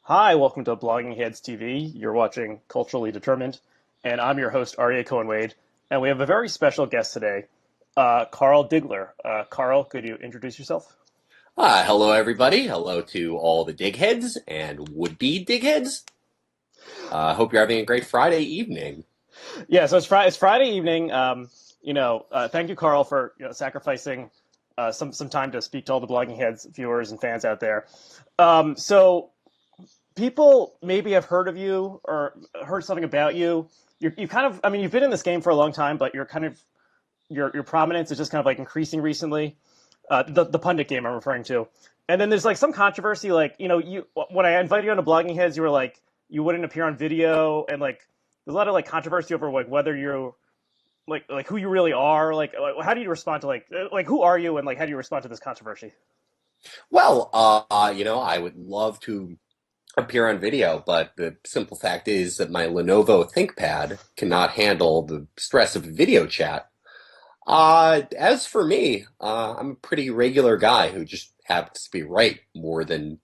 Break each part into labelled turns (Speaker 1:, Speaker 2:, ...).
Speaker 1: Hi, welcome to Blogging Heads TV. You're watching Culturally Determined, and I'm your host, Aryeh Cohen-Wade. And we have a very special guest today, Carl Diggler. Carl, could you introduce yourself?
Speaker 2: Hello, everybody. Hello to all the digheads and would-be digheads. Hope you're having a great Friday evening.
Speaker 1: Yeah, so it's Friday evening. Thank you, Carl, for sacrificing some time to speak to all the Blogging Heads viewers and fans out there. So people maybe have heard of you or heard something about you. You kind of, I mean, you've been in this game for a long time, but you're kind of your prominence is just kind of like increasing recently. The pundit game I'm referring to, and then there's like some controversy. Like you when I invited you on to Blogging Heads, you were like you wouldn't appear on video, and like there's a lot of like controversy over like whether you're like who you really are. How do you respond to like who are you, and like how do you respond to this controversy?
Speaker 2: Well, I would love to appear on video, but the simple fact is that my Lenovo ThinkPad cannot handle the stress of video chat. As for me, I'm a pretty regular guy who just happens to be right more than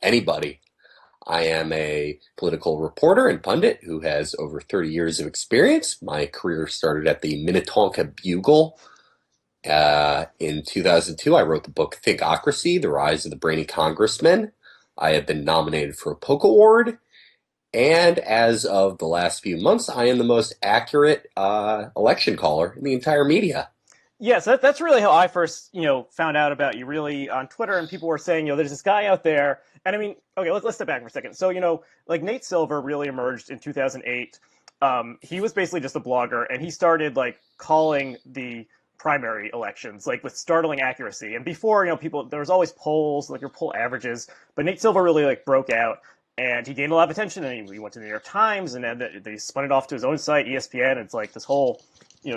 Speaker 2: anybody. I am a political reporter and pundit who has over 30 years of experience. My career started at the Minnetonka Bugle. In 2002, I wrote the book Thinkocracy, The Rise of the Brainy Congressman. I have been nominated for a Polk Award. And as of the last few months, I am the most accurate election caller in the entire media.
Speaker 1: Yes, that's really how I first, found out about you really on Twitter, and people were saying, there's this guy out there, and I mean, okay, let's step back for a second. So, like Nate Silver really emerged in 2008. He was basically just a blogger, and he started like calling the primary elections like with startling accuracy. And before, people there was always polls, like your poll averages, but Nate Silver really like broke out, and he gained a lot of attention, and he went to the New York Times, and then they spun it off to his own site, ESPN. It's like this whole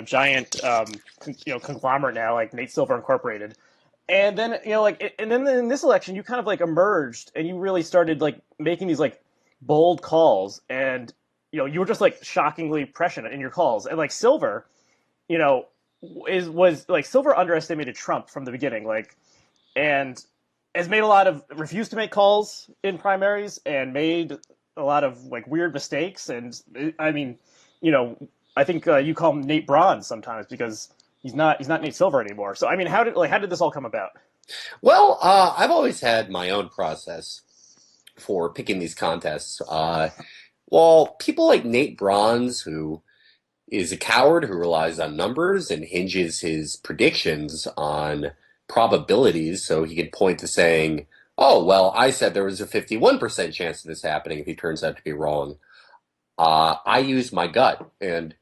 Speaker 1: giant conglomerate now, like Nate Silver Incorporated. And then and then in this election, you kind of like emerged, and you really started like making these like bold calls, and you were just like shockingly prescient in your calls. And like Silver, you know, was like Silver underestimated Trump from the beginning, like, and has made a lot of refused to make calls in primaries and made a lot of like weird mistakes. And I mean, you know, I think you call him Nate Bronze sometimes because he's not Nate Silver anymore. So I mean, how did this all come about?
Speaker 2: Well, I've always had my own process for picking these contests. Well, people like Nate Bronze, who is a coward who relies on numbers and hinges his predictions on probabilities, so he can point to saying, oh, well, I said there was a 51% chance of this happening if he turns out to be wrong. I use my gut, and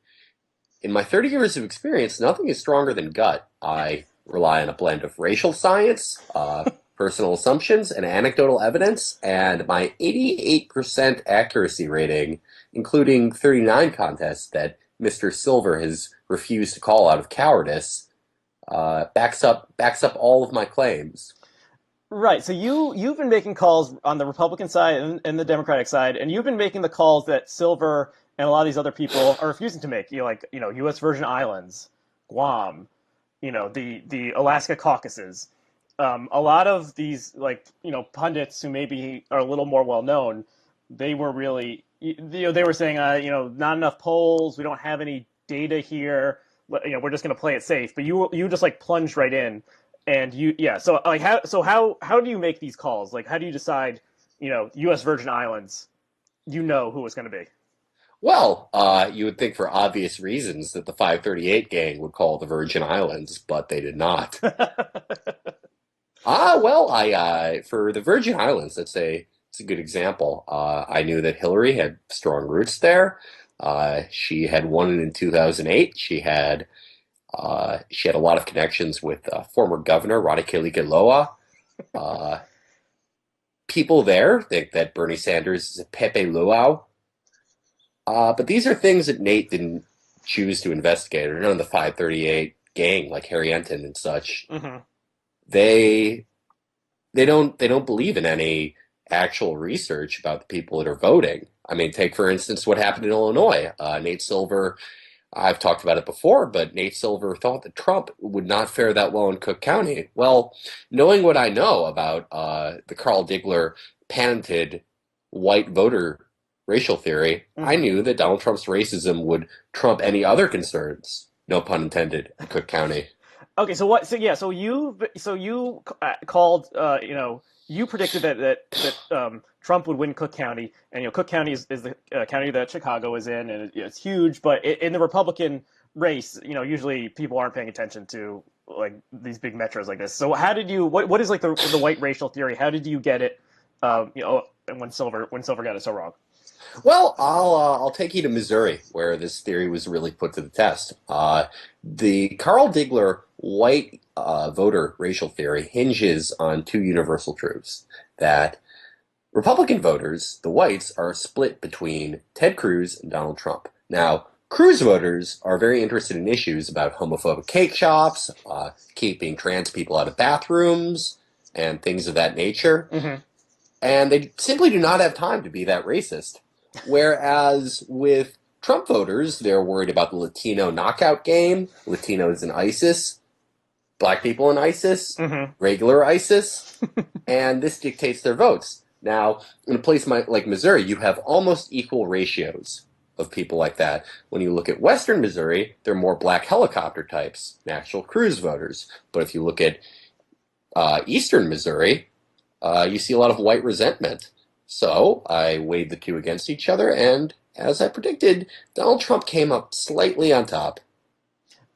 Speaker 2: in my 30 years of experience, nothing is stronger than gut. I rely on a blend of racial science, personal assumptions, and anecdotal evidence, and my 88% accuracy rating, including 39 contests that Mr. Silver has refused to call out of cowardice, backs up all of my claims.
Speaker 1: Right. So you've been making calls on the Republican side and the Democratic side, and you've been making the calls that Silver and a lot of these other people are refusing to make. U.S. Virgin Islands, Guam, the Alaska Caucasus. A lot of these pundits who maybe are a little more well known, they were really they were saying not enough polls, we don't have any data here, we're just going to play it safe. But you just like plunged right in, and so like how do you make these calls? Like how do you decide U.S. Virgin Islands, who it's going to be?
Speaker 2: Well, you would think for obvious reasons that the 538 gang would call the Virgin Islands, but they did not. Well, for the Virgin Islands, it's a good example. I knew that Hillary had strong roots there. She had won in 2008. She had a lot of connections with former governor Radikeli Loa. Uh, People there think that Bernie Sanders is a Pepe Luau. But these are things that Nate didn't choose to investigate, or none of the 538 gang, like Harry Enton and such.
Speaker 1: Hmm.
Speaker 2: They they don't believe in any actual research about the people that are voting. I mean, take for instance what happened in Illinois. Nate Silver, I've talked about it before, but Nate Silver thought that Trump would not fare that well in Cook County. Well, knowing what I know about the Carl Diggler patented white voter racial theory, I
Speaker 1: Hmm.
Speaker 2: knew that Donald Trump's racism would trump any other concerns, no pun intended, in Cook County.
Speaker 1: Okay, so what? So yeah, so you called, you predicted that Trump would win Cook County, and Cook County is the county that Chicago is in, and it's huge. But in the Republican race, usually people aren't paying attention to like these big metros like this. So how did you? What is like the white racial theory? How did you get it? And when Silver got it so wrong.
Speaker 2: Well, I'll take you to Missouri, where this theory was really put to the test. The Carl Diggler white voter racial theory hinges on two universal truths: that Republican voters, the whites, are split between Ted Cruz and Donald Trump. Now, Cruz voters are very interested in issues about homophobic cake shops, keeping trans people out of bathrooms, and things of that nature.
Speaker 1: Hmm.
Speaker 2: And they simply do not have time to be that racist. Whereas with Trump voters, they're worried about the Latino knockout game, Latinos in ISIS, black people in ISIS,
Speaker 1: Hmm.
Speaker 2: regular ISIS, and this dictates their votes. Now, in a place like Missouri, you have almost equal ratios of people like that. When you look at Western Missouri, they're more black helicopter types, natural Cruz voters. But if you look at Eastern Missouri, you see a lot of white resentment. So I weighed the two against each other, and as I predicted, Donald Trump came up slightly on top.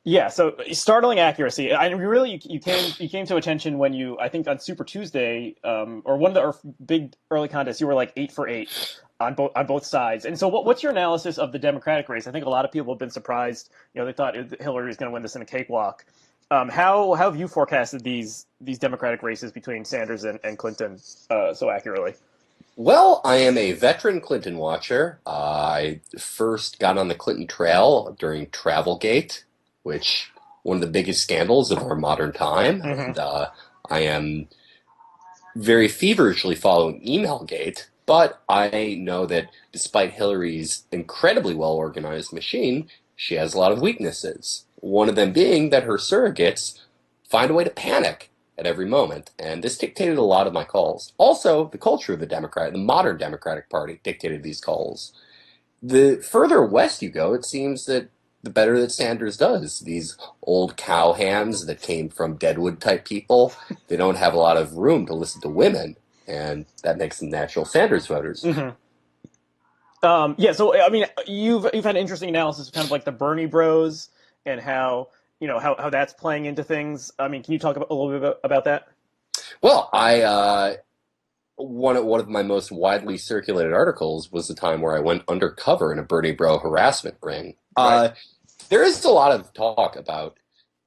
Speaker 1: Yeah, so startling accuracy. I really you came to attention when I think on Super Tuesday, or one of the big early contests, you were like 8 for 8 on both sides. And so, what's your analysis of the Democratic race? I think a lot of people have been surprised. They thought Hillary was going to win this in a cakewalk. How have you forecasted these Democratic races between Sanders and Clinton so accurately?
Speaker 2: Well, I am a veteran Clinton watcher. I first got on the Clinton trail during Travelgate, which one of the biggest scandals of our modern time,
Speaker 1: Hmm.
Speaker 2: and I am very feverishly following Emailgate. But I know that despite Hillary's incredibly well organized machine, she has a lot of weaknesses. One of them being that her surrogates find a way to panic at every moment, and this dictated a lot of my calls. Also, the culture of the modern Democratic Party dictated these calls. The further west you go, it seems that the better that Sanders does. These old cowhands that came from Deadwood type people, they don't have a lot of room to listen to women, and that makes them natural Sanders voters.
Speaker 1: Hmm. Yeah, so I mean, you've had interesting analysis of kind of like the Bernie Bros and how that's playing into things. I mean, can you talk a little bit about that?
Speaker 2: Well, I one of my most widely circulated articles was the time where I went undercover in a Bernie Bro harassment ring.
Speaker 1: Right.
Speaker 2: There is a lot of talk about,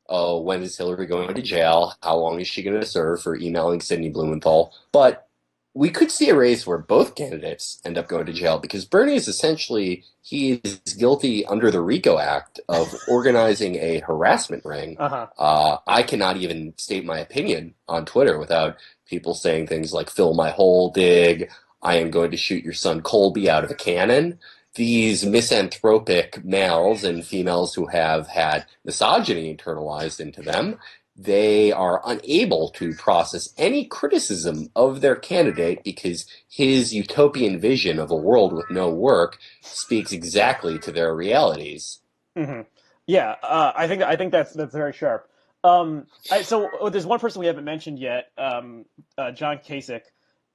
Speaker 2: oh, when is Hillary going to jail? How long is she going to serve for emailing Sidney Blumenthal? But we could see a race where both candidates end up going to jail because Bernie is essentially, he is guilty under the RICO Act of organizing a harassment ring.
Speaker 1: Uh-huh.
Speaker 2: I cannot even state my opinion on Twitter without people saying things like, fill my hole, dig, I am going to shoot your son Colby out of a cannon. These misanthropic males and females who have had misogyny internalized into them, they are unable to process any criticism of their candidate because his utopian vision of a world with no work speaks exactly to their realities.
Speaker 1: Hmm. Yeah, I think that's very sharp. There's one person we haven't mentioned yet, John Kasich,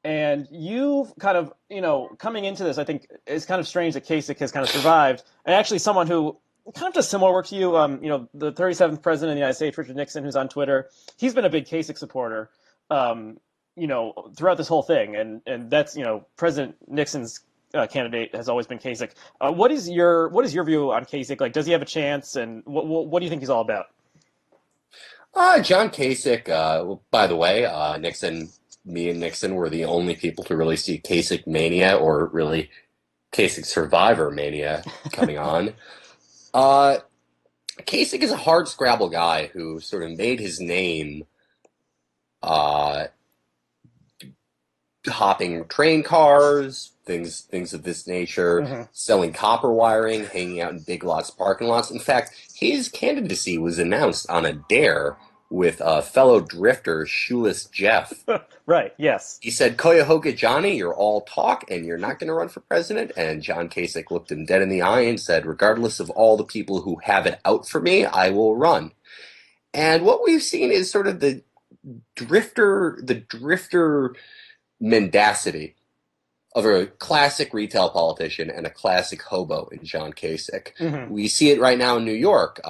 Speaker 1: and you've kind of coming into this, I think it's kind of strange that Kasich has kind of survived, and actually someone who kind of does similar work to you. The 37th president of the United States, Richard Nixon, who's on Twitter, he's been a big Kasich supporter, throughout this whole thing, and that's President Nixon's candidate has always been Kasich. What is your view on Kasich? Like, does he have a chance? And what do you think he's all about?
Speaker 2: John Kasich, by the way, me and Nixon were the only people to really see Kasich mania, or really Kasich survivor mania, coming on. Uh, Kasich is a hard scrabble guy who sort of made his name uh, hopping train cars, things of this nature,
Speaker 1: Hmm.
Speaker 2: selling copper wiring, hanging out in big lots, parking lots. In fact, his candidacy was announced on a dare with fellow drifter Shoeless Jeff.
Speaker 1: Right. Yes.
Speaker 2: He said, Cuyahoga Johnny, you're all talk and you're not going to run for president. And John Kasich looked him dead in the eye and said, regardless of all the people who have it out for me, I will run. And what we've seen is sort of the drifter mendacity of a classic retail politician and a classic hobo in John Kasich.
Speaker 1: Hmm.
Speaker 2: We see it right now in New York.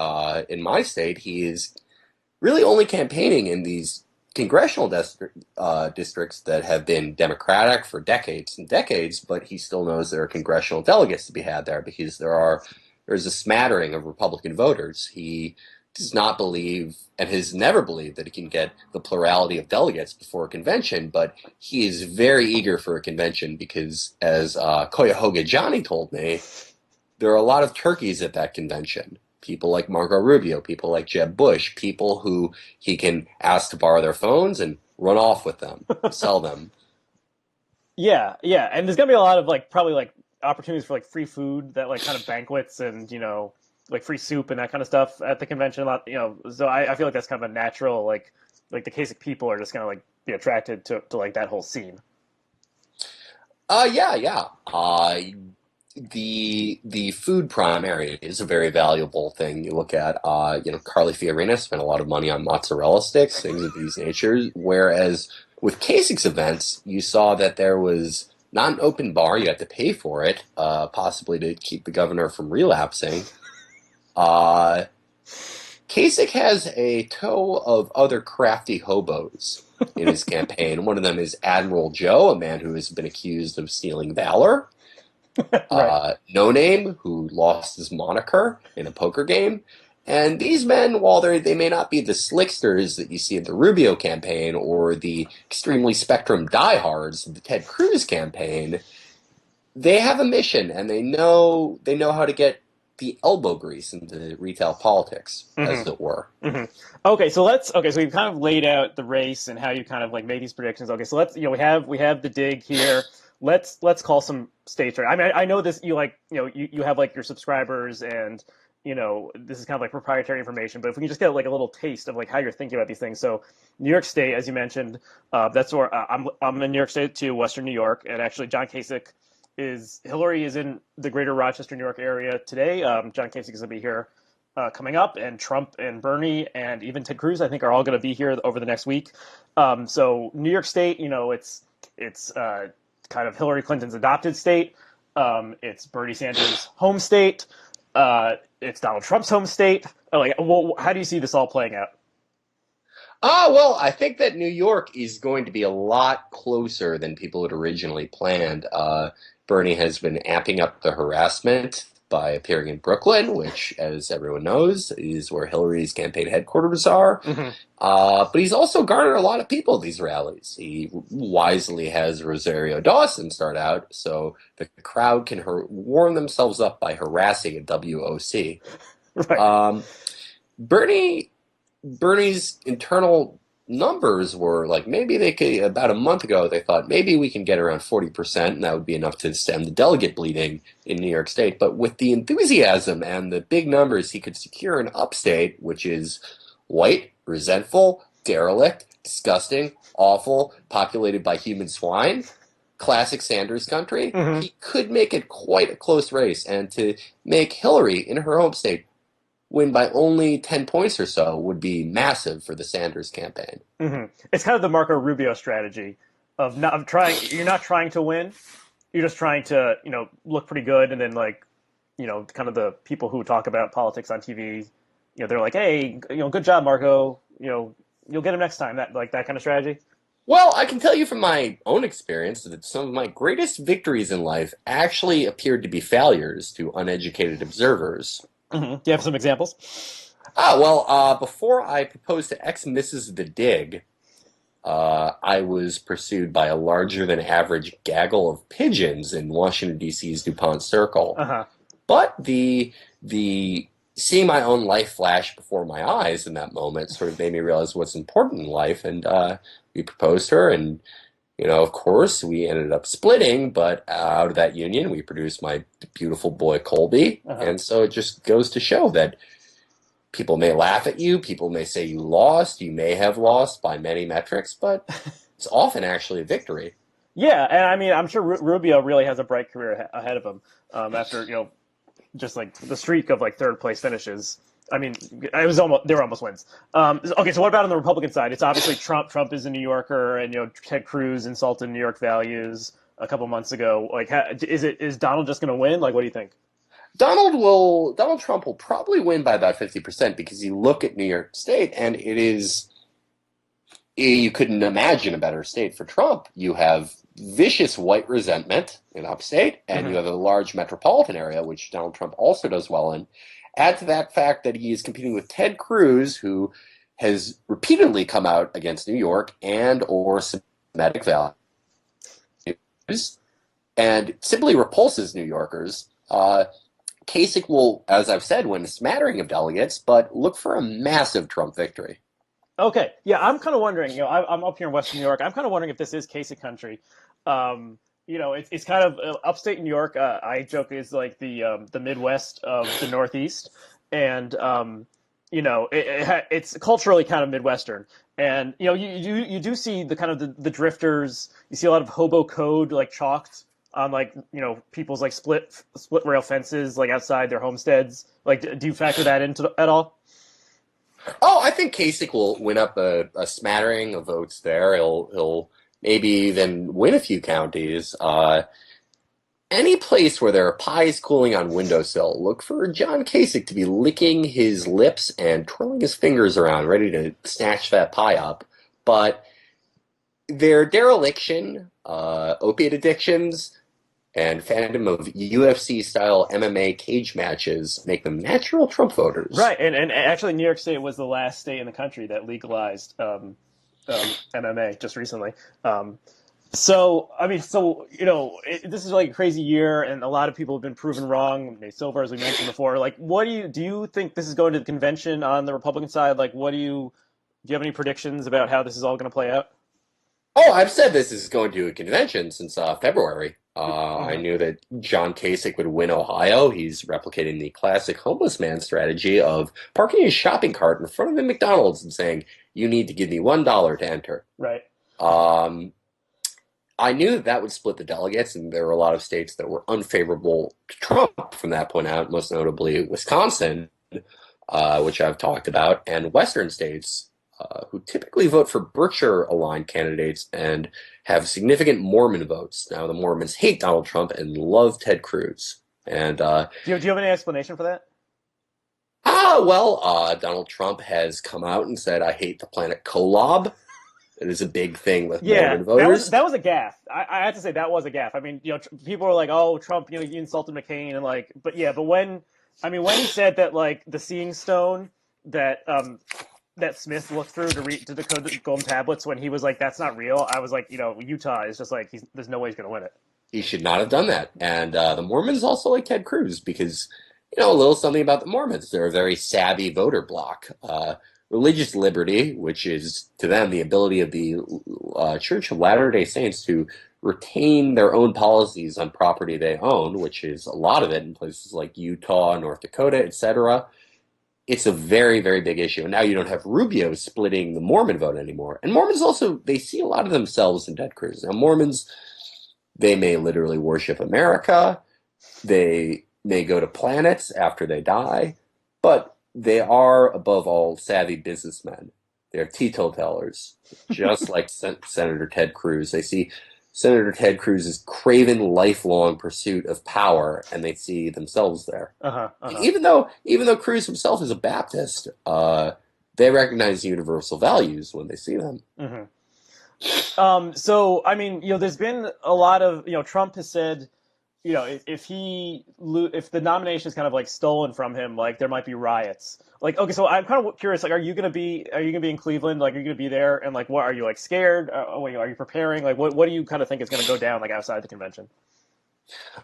Speaker 2: In my state, he is really only campaigning in these congressional districts that have been Democratic for decades and decades, but he still knows there are congressional delegates to be had there because there's a smattering of Republican voters. He does not believe and has never believed that he can get the plurality of delegates before a convention, but he is very eager for a convention because, as Cuyahoga Johnny told me, there are a lot of turkeys at that convention. People like Marco Rubio, people like Jeb Bush, people who he can ask to borrow their phones and run off with them, sell them.
Speaker 1: Yeah. Yeah. And there's gonna be a lot of like probably like opportunities for like free food, that like kind of banquets and like free soup and that kind of stuff at the convention. A lot, So I feel like that's kind of a natural like the Kasich people are just gonna like be attracted to like that whole scene.
Speaker 2: Yeah, yeah. The food primary is a very valuable thing. You look at, Carly Fiorina spent a lot of money on mozzarella sticks, things of these natures. Whereas with Kasich's events, you saw that there was not an open bar; you had to pay for it, possibly to keep the governor from relapsing. Uh, Kasich has a tow of other crafty hobos in his campaign. One of them is Admiral Joe, a man who has been accused of stealing valor.
Speaker 1: Right.
Speaker 2: No Name, who lost his moniker in a poker game. And these men, while they may not be the slicksters that you see in the Rubio campaign or the extremely spectrum diehards of the Ted Cruz campaign, they have a mission and they know how to get the elbow grease into retail politics, as
Speaker 1: Hmm.
Speaker 2: it were.
Speaker 1: Hmm. Okay, so we've kind of laid out the race and how you kind of like made these predictions. Okay, so let's we have the dig here. Let's call some states right. I mean, I know this, you have like your subscribers, and this is kind of like proprietary information, but if we can just get like a little taste of like how you're thinking about these things. So New York State, as you mentioned, that's where I'm in New York State too, Western New York, and actually Hillary is in the greater Rochester, New York area today. John Kasich is going to be here coming up, and Trump and Bernie and even Ted Cruz, I think, are all going to be here over the next week. So New York State, it's kind of Hillary Clinton's adopted state. It's Bernie Sanders' home state. It's Donald Trump's home state. How do you see this all playing out?
Speaker 2: Well, I think that New York is going to be a lot closer than people had originally planned. Bernie has been amping up the harassment by appearing in Brooklyn, which, as everyone knows, is where Hillary's campaign headquarters are.
Speaker 1: Hmm.
Speaker 2: But he's also garnered a lot of people at these rallies. He wisely has Rosario Dawson start out, so the crowd can warm themselves up by harassing a WOC.
Speaker 1: Right.
Speaker 2: Um, Bernie's internal numbers were like maybe they could about a month ago they thought maybe we can get around 40% and that would be enough to stem the delegate bleeding in New York State. But with the enthusiasm and the big numbers he could secure in upstate, which is white, resentful, derelict, disgusting, awful, populated by human swine, classic Sanders country,
Speaker 1: Hmm.
Speaker 2: he could make it quite a close race. And to make Hillary in her home state win by only 10 points or so would be massive for the Sanders campaign.
Speaker 1: Hmm. It's kind of the Marco Rubio strategy of trying. You're not trying to win. You're just trying to look pretty good, and then like kind of the people who talk about politics on TV, they're like, hey, good job, Marco. You'll get him next time. That kind of strategy.
Speaker 2: Well, I can tell you from my own experience that some of my greatest victories in life actually appeared to be failures to uneducated observers.
Speaker 1: Hmm. Do you have some examples?
Speaker 2: Before I proposed to ex-Mrs. The Dig, I was pursued by a larger than average gaggle of pigeons in Washington, D.C.'s DuPont Circle.
Speaker 1: Uh huh.
Speaker 2: But the seeing my own life flash before my eyes in that moment sort of made me realize what's important in life, and we proposed to her, and of course, we ended up splitting, but out of that union, we produced my beautiful boy Colby,
Speaker 1: Uh huh.
Speaker 2: and so it just goes to show that People may laugh at you. People may say you lost. You may have lost by many metrics, but it's often actually a victory.
Speaker 1: Yeah, and I mean, I'm sure Rubio really has a bright career ahead of him after just like the streak of like third place finishes. I mean, it was almost they were almost wins. Okay, so what about on the Republican side? It's obviously Trump. Trump is a New Yorker, and Ted Cruz insulted New York values a couple months ago. Like, is Donald just going to win? Like, what do you think?
Speaker 2: Donald Trump will probably win by about 50% because you look at New York State and you couldn't imagine a better state for Trump. You have vicious white resentment in upstate, and you have a large metropolitan area, which Donald Trump also does well in. Add to that fact that he is competing with Ted Cruz, who has repeatedly come out against New York and or Semitic values, and simply repulses New Yorkers. Kasich will, as I've said, win a smattering of delegates, but look for a massive Trump victory.
Speaker 1: Okay, yeah, I'm kind of wondering. I'm up here in Western New York. I'm kind of wondering if this is Kasich country. It's kind of upstate New York. I joke is like the Midwest of the Northeast, and it's culturally kind of Midwestern. And you do see the kind of the drifters. You see a lot of hobo code like chalked on like people's like split rail fences like outside their homesteads. Like, do you factor that into at all?
Speaker 2: Oh, I think Kasich will win up a smattering of votes there. He'll maybe even win a few counties. Any place where there are pies cooling on windowsill, look for John Kasich to be licking his lips and twirling his fingers around, ready to snatch that pie up. But their dereliction, opiate addictions, and fandom of UFC-style MMA cage matches make them natural Trump voters.
Speaker 1: Right, and actually New York State was the last state in the country that legalized MMA just recently. So this is like a crazy year, and a lot of people have been proven wrong. Nate Silver, as we mentioned before. Like, what do you think this is going to the convention on the Republican side? Like, do you have any predictions about how this is all going to play out?
Speaker 2: Oh, I've said this is going to a convention since February. I knew that John Kasich would win Ohio. He's replicating the classic homeless man strategy of parking his shopping cart in front of a McDonald's and saying, "You need to give me $1 to enter."
Speaker 1: Right.
Speaker 2: I knew that would split the delegates, and there were a lot of states that were unfavorable to Trump from that point out, most notably Wisconsin, which I've talked about, and Western states who typically vote for Berkshire-aligned candidates and have significant Mormon votes. Now, the Mormons hate Donald Trump and love Ted Cruz. And
Speaker 1: do you have any explanation for that?
Speaker 2: Donald Trump has come out and said, "I hate the planet Kolob." It is a big thing with Mormon voters.
Speaker 1: That was a gaffe. I have to say that was a gaffe. I mean, people are like, "Oh, Trump, you insulted McCain," and like, but when he said that, like, the Seeing Stone that Smith looked through to decode the golden tablets, when he was like, "That's not real," I was like, Utah is just like, there's no way he's going to win it.
Speaker 2: He should not have done that. And the Mormons also like Ted Cruz because, a little something about the Mormons. They're a very savvy voter bloc. Religious liberty, which is to them the ability of the Church of Latter-day Saints to retain their own policies on property they own, which is a lot of it in places like Utah, North Dakota, etc. It's a very, very big issue. And now you don't have Rubio splitting the Mormon vote anymore. And Mormons also, they see a lot of themselves in Ted Cruz. Now, Mormons, they may literally worship America. They may go to planets after they die. But they are, above all, savvy businessmen. They're teetotalers, just like Senator Ted Cruz. They see Senator Ted Cruz's craven, lifelong pursuit of power, and they see themselves there. Even though Cruz himself is a Baptist, they recognize universal values when they see them.
Speaker 1: So, I mean, there's been a lot of, Trump has said, if the nomination is kind of like stolen from him, like, there might be riots. Like, okay, so I'm kind of curious, like, are you gonna be in Cleveland? Like, are you gonna be there? And like, what are you, like, scared? Are you preparing? Like, what do you kind of think is gonna go down, like, outside the convention?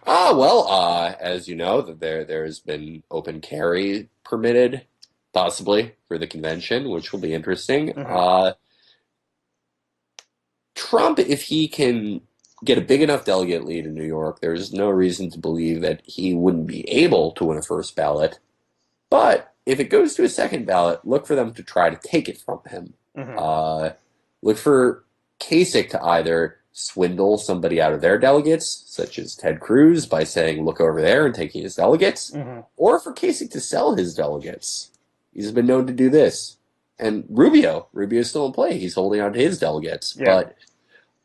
Speaker 2: As you know, that there's been open carry permitted, possibly for the convention, which will be interesting. Trump, if he can get a big enough delegate lead in New York, there's no reason to believe that he wouldn't be able to win a first ballot. But if it goes to a second ballot, look for them to try to take it from him.
Speaker 1: Hmm.
Speaker 2: Uh, Look for Kasich to either swindle somebody out of their delegates, such as Ted Cruz, by saying, look over there and taking his delegates,
Speaker 1: Hmm.
Speaker 2: or for Kasich to sell his delegates. He's been known to do this. And Rubio's still in play. He's holding on to his delegates.
Speaker 1: Yeah.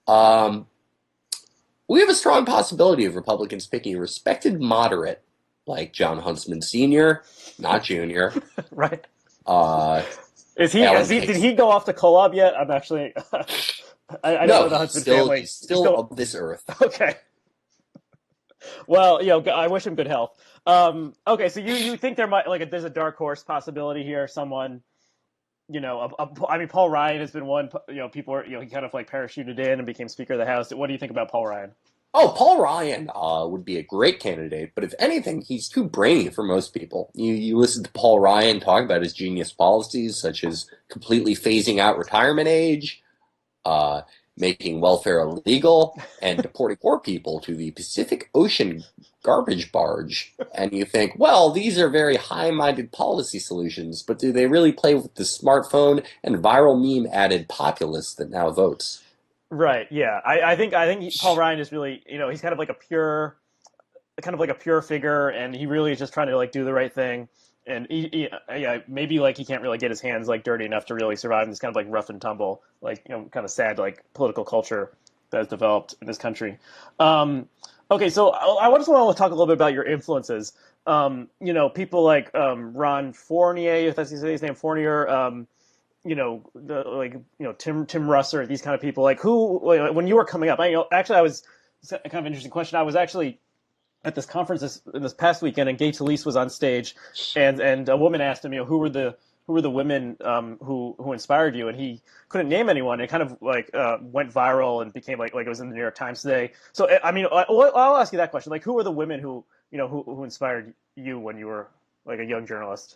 Speaker 2: But we have a strong possibility of Republicans picking a respected moderate like John Huntsman Sr., not Jr.,
Speaker 1: Right.
Speaker 2: uh,
Speaker 1: Is he?
Speaker 2: Alan
Speaker 1: Did
Speaker 2: Case.
Speaker 1: he go off to Kolob yet? I'm actually. I don't
Speaker 2: No,
Speaker 1: know the Huntsman family.
Speaker 2: he's still of this earth.
Speaker 1: Okay. Well, I wish him good health. Okay, so you think there might there's a dark horse possibility here? Someone, I mean, Paul Ryan has been one. People are, he kind of like parachuted in and became Speaker of the House. What do you think about Paul Ryan?
Speaker 2: Oh, Paul Ryan would be a great candidate, but if anything, he's too brainy for most people. You listen to Paul Ryan talk about his genius policies, such as completely phasing out retirement age, uh, making welfare illegal, and deporting poor people to the Pacific Ocean garbage barge. And you think, well, these are very high-minded policy solutions, but do they really play with the smartphone and viral meme added populace that now votes?
Speaker 1: Right. Yeah. I think Paul Ryan is really, he's kind of like a pure figure, and he really is just trying to like do the right thing. And yeah, maybe like he can't really get his hands like dirty enough to really survive in this kind of like rough and tumble, like kind of sad like political culture that has developed in this country. Okay, so I just want to talk a little bit about your influences. People like Ron Fournier, if that's his name, Fournier. Tim Russer, these kind of people. Like who, when you were coming up, actually I was it's kind of an interesting question. I was actually at this conference this past weekend, and Gay Talese was on stage, and a woman asked him, who were the women who inspired you, and he couldn't name anyone. It kind of like went viral and became like it was in the New York Times today. So I mean, I'll ask you that question: like, who were the women who inspired you when you were like a young journalist?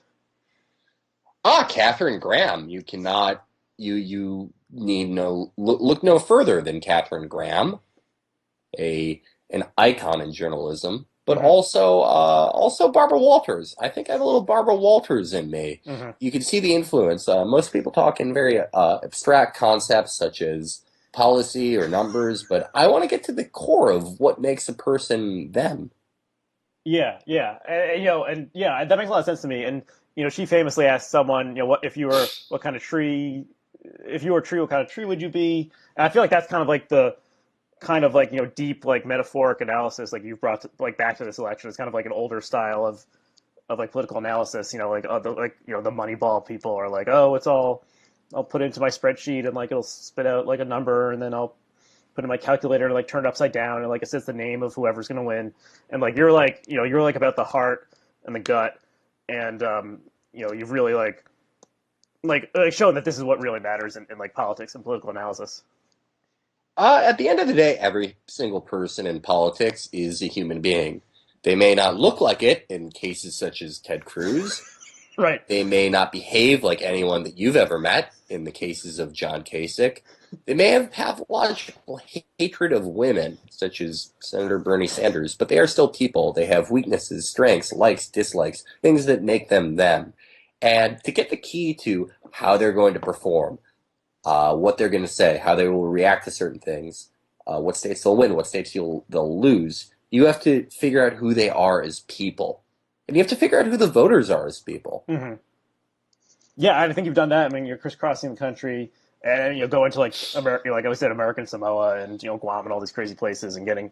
Speaker 2: Katharine Graham. You cannot. You need look no further than Katharine Graham, an icon in journalism, but
Speaker 1: Hmm.
Speaker 2: also Barbara Walters. I think I have a little Barbara Walters in me.
Speaker 1: Hmm.
Speaker 2: You can see the influence. Most people talk in very abstract concepts such as policy or numbers, but I want to get to the core of what makes a person them.
Speaker 1: Yeah, yeah, and yeah, that makes a lot of sense to me. And she famously asked someone, what if you were what kind of tree, if you were a tree, what kind of tree would you be? And I feel like that's kind of like the kind of like deep like metaphoric analysis like you've brought like back to this election. It's kind of like an older style of like political analysis. Like the Moneyball people are like, oh, it's all I'll put it into my spreadsheet and like it'll spit out like a number, and then I'll put in my calculator and like turn it upside down, and like it says the name of whoever's gonna win. And like you're like about the heart and the gut, and you've really like shown that this is what really matters in like politics and political analysis.
Speaker 2: At the end of the day, every single person in politics is a human being. They may not look like it in cases such as Ted Cruz.
Speaker 1: Right.
Speaker 2: They may not behave like anyone that you've ever met in the cases of John Kasich. They may have pathological hatred of women, such as Senator Bernie Sanders, but they are still people. They have weaknesses, strengths, likes, dislikes, things that make them them. And to get the key to how they're going to perform, what they're going to say, how they will react to certain things, what states they'll win, what states they'll lose, you have to figure out who they are as people. And you have to figure out who the voters are as people.
Speaker 1: Hmm. Yeah, I think you've done that. I mean, you're crisscrossing the country, and go into like like I said, American Samoa and Guam and all these crazy places, and getting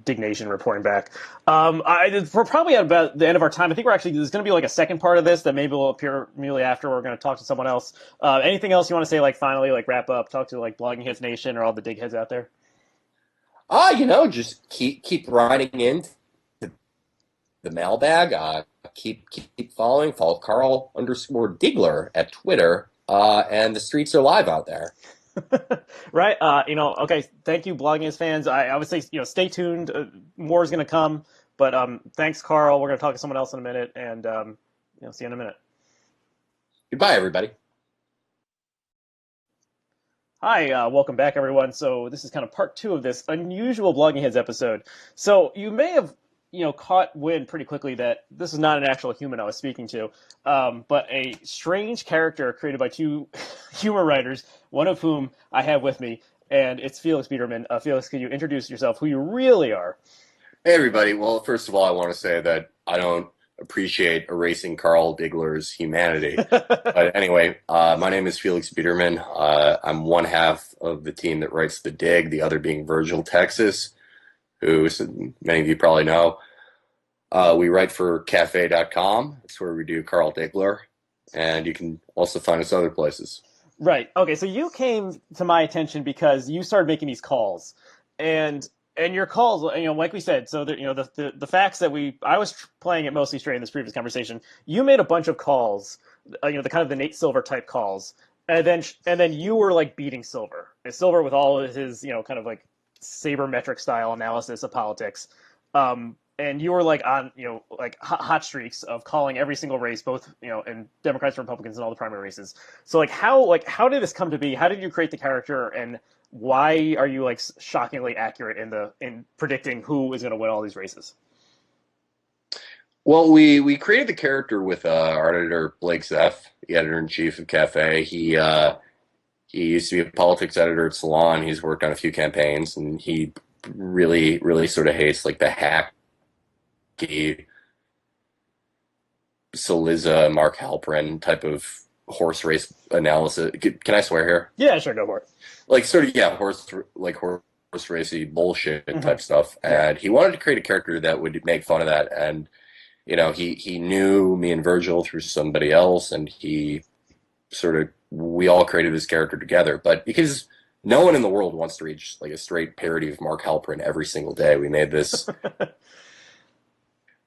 Speaker 1: Dig Nation reporting back. We're probably at about the end of our time. I think there's going to be like a second part of this that maybe will appear immediately after. We're going to talk to someone else. Anything else you want to say? Like finally, like wrap up, talk to like Blogging Heads Nation or all the dig heads out there.
Speaker 2: Just keep writing in the mailbag. Keep following. Follow Carl_Diggler at Twitter. And the streets are live out there.
Speaker 1: Right. Okay. Thank you, Blogging Heads fans. I would say stay tuned. More is going to come. But thanks, Carl. We're going to talk to someone else in a minute, and see you in a minute.
Speaker 2: Goodbye, everybody.
Speaker 1: Hi, welcome back, everyone. So this is kind of part two of this unusual Blogging Heads episode. So you may have caught wind pretty quickly that this is not an actual human I was speaking to, but a strange character created by two humor writers, one of whom I have with me, and it's Felix Biederman. Felix, can you introduce yourself, who you really are?
Speaker 2: Hey, everybody. Well, first of all, I want to say that I don't appreciate erasing Carl Diggler's humanity. But anyway, my name is Felix Biederman. I'm one half of the team that writes The Dig, the other being Virgil, Texas, who many of you probably know. We write for cafe.com. It's where we do Carl Diggler. And you can also find us other places.
Speaker 1: Right. Okay. So you came to my attention because you started making these calls, and your calls, like we said. So that the facts that I was playing it mostly straight in this previous conversation. You made a bunch of calls, the kind of the Nate Silver type calls, and then you were like beating Silver, Silver with all of his kind of like sabermetric style analysis of politics. And you were like on, like hot streaks of calling every single race, both, and Democrats and Republicans in all the primary races. So how did this come to be? How did you create the character, and why are you like shockingly accurate in predicting who is going to win all these races?
Speaker 2: Well, we created the character with our editor, Blake Zeff, the editor-in-chief of Cafe. He used to be a politics editor at Salon. He's worked on a few campaigns, and he really, really sort of hates like the hack Saliza, Mark Halperin type of horse race analysis. Can I swear here?
Speaker 1: Yeah, sure, go for it.
Speaker 2: Like sort of horse racy bullshit type stuff. And he wanted to create a character that would make fun of that. And he knew me and Virgil through somebody else, and we all created this character together. But because no one in the world wants to reach like a straight parody of Mark Halperin every single day, we made this.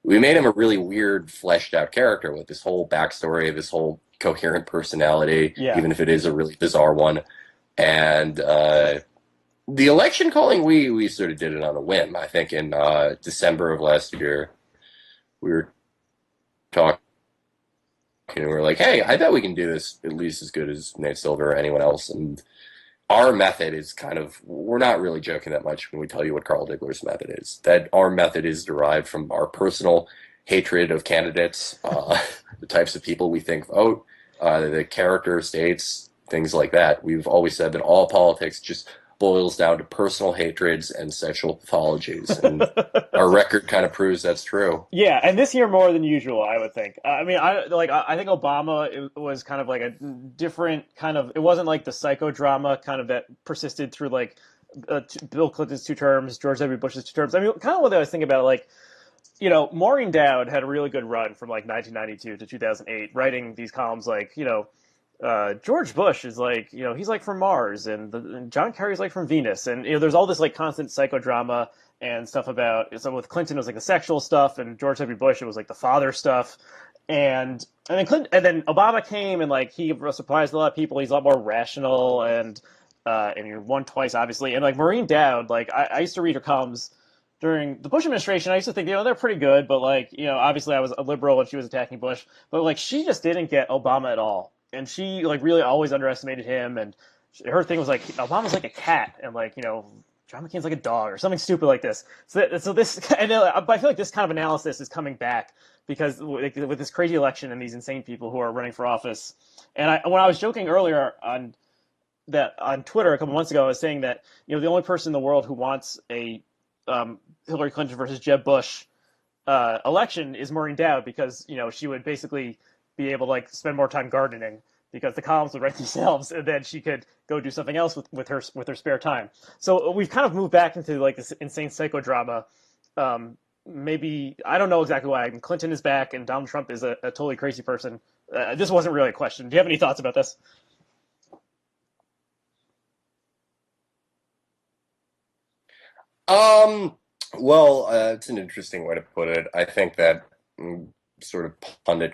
Speaker 2: We made him a really weird, fleshed out character with this whole backstory, this whole coherent personality, even if it is a really bizarre one. And the election calling, we sort of did it on a whim. I think in December of last year, we were talking, and we were like, hey, I bet we can do this at least as good as Nate Silver or anyone else. And our method is we're not really joking that much when we tell you what Carl Diggler's method is. That our method is derived from our personal hatred of candidates, the types of people we think vote, the character states, things like that. We've always said that all politics just boils down to personal hatreds and sexual pathologies. And our record kind of proves that's true.
Speaker 1: Yeah, and this year more than usual, I would think. I mean, I think Obama it was kind of like a different kind of. It wasn't like the psychodrama kind of that persisted through like Bill Clinton's 2 terms, George W. Bush's 2 terms. I mean, kind of what I was thinking about, like, Maureen Dowd had a really good run from like 1992 to 2008, writing these columns like, George Bush is like, he's like from Mars, and John Kerry's like from Venus, and there's all this like constant psychodrama and stuff about. So with Clinton it was like the sexual stuff, and George W. Bush it was like the father stuff, and then Obama came, and like he surprised a lot of people. He's a lot more rational, and he won twice obviously, and like Maureen Dowd, like I used to read her columns during the Bush administration. I used to think, they're pretty good, but like, obviously I was a liberal when she was attacking Bush, but like she just didn't get Obama at all. And she like really always underestimated him, and her thing was like Obama's like a cat, and like John McCain's like a dog or something stupid like this. So this, and I feel like this kind of analysis is coming back because with this crazy election and these insane people who are running for office. And when I was joking earlier on Twitter a couple months ago, I was saying that the only person in the world who wants a Hillary Clinton versus Jeb Bush election is Maureen Dowd, because she would basically be able to like spend more time gardening because the columns would write themselves, and then she could go do something else with her spare time. So we've kind of moved back into like this insane psychodrama. Maybe I don't know exactly why. Clinton is back, and Donald Trump is a totally crazy person. This wasn't really a question. Do you have any thoughts about this?
Speaker 2: Well, it's an interesting way to put it. I think that sort of pundit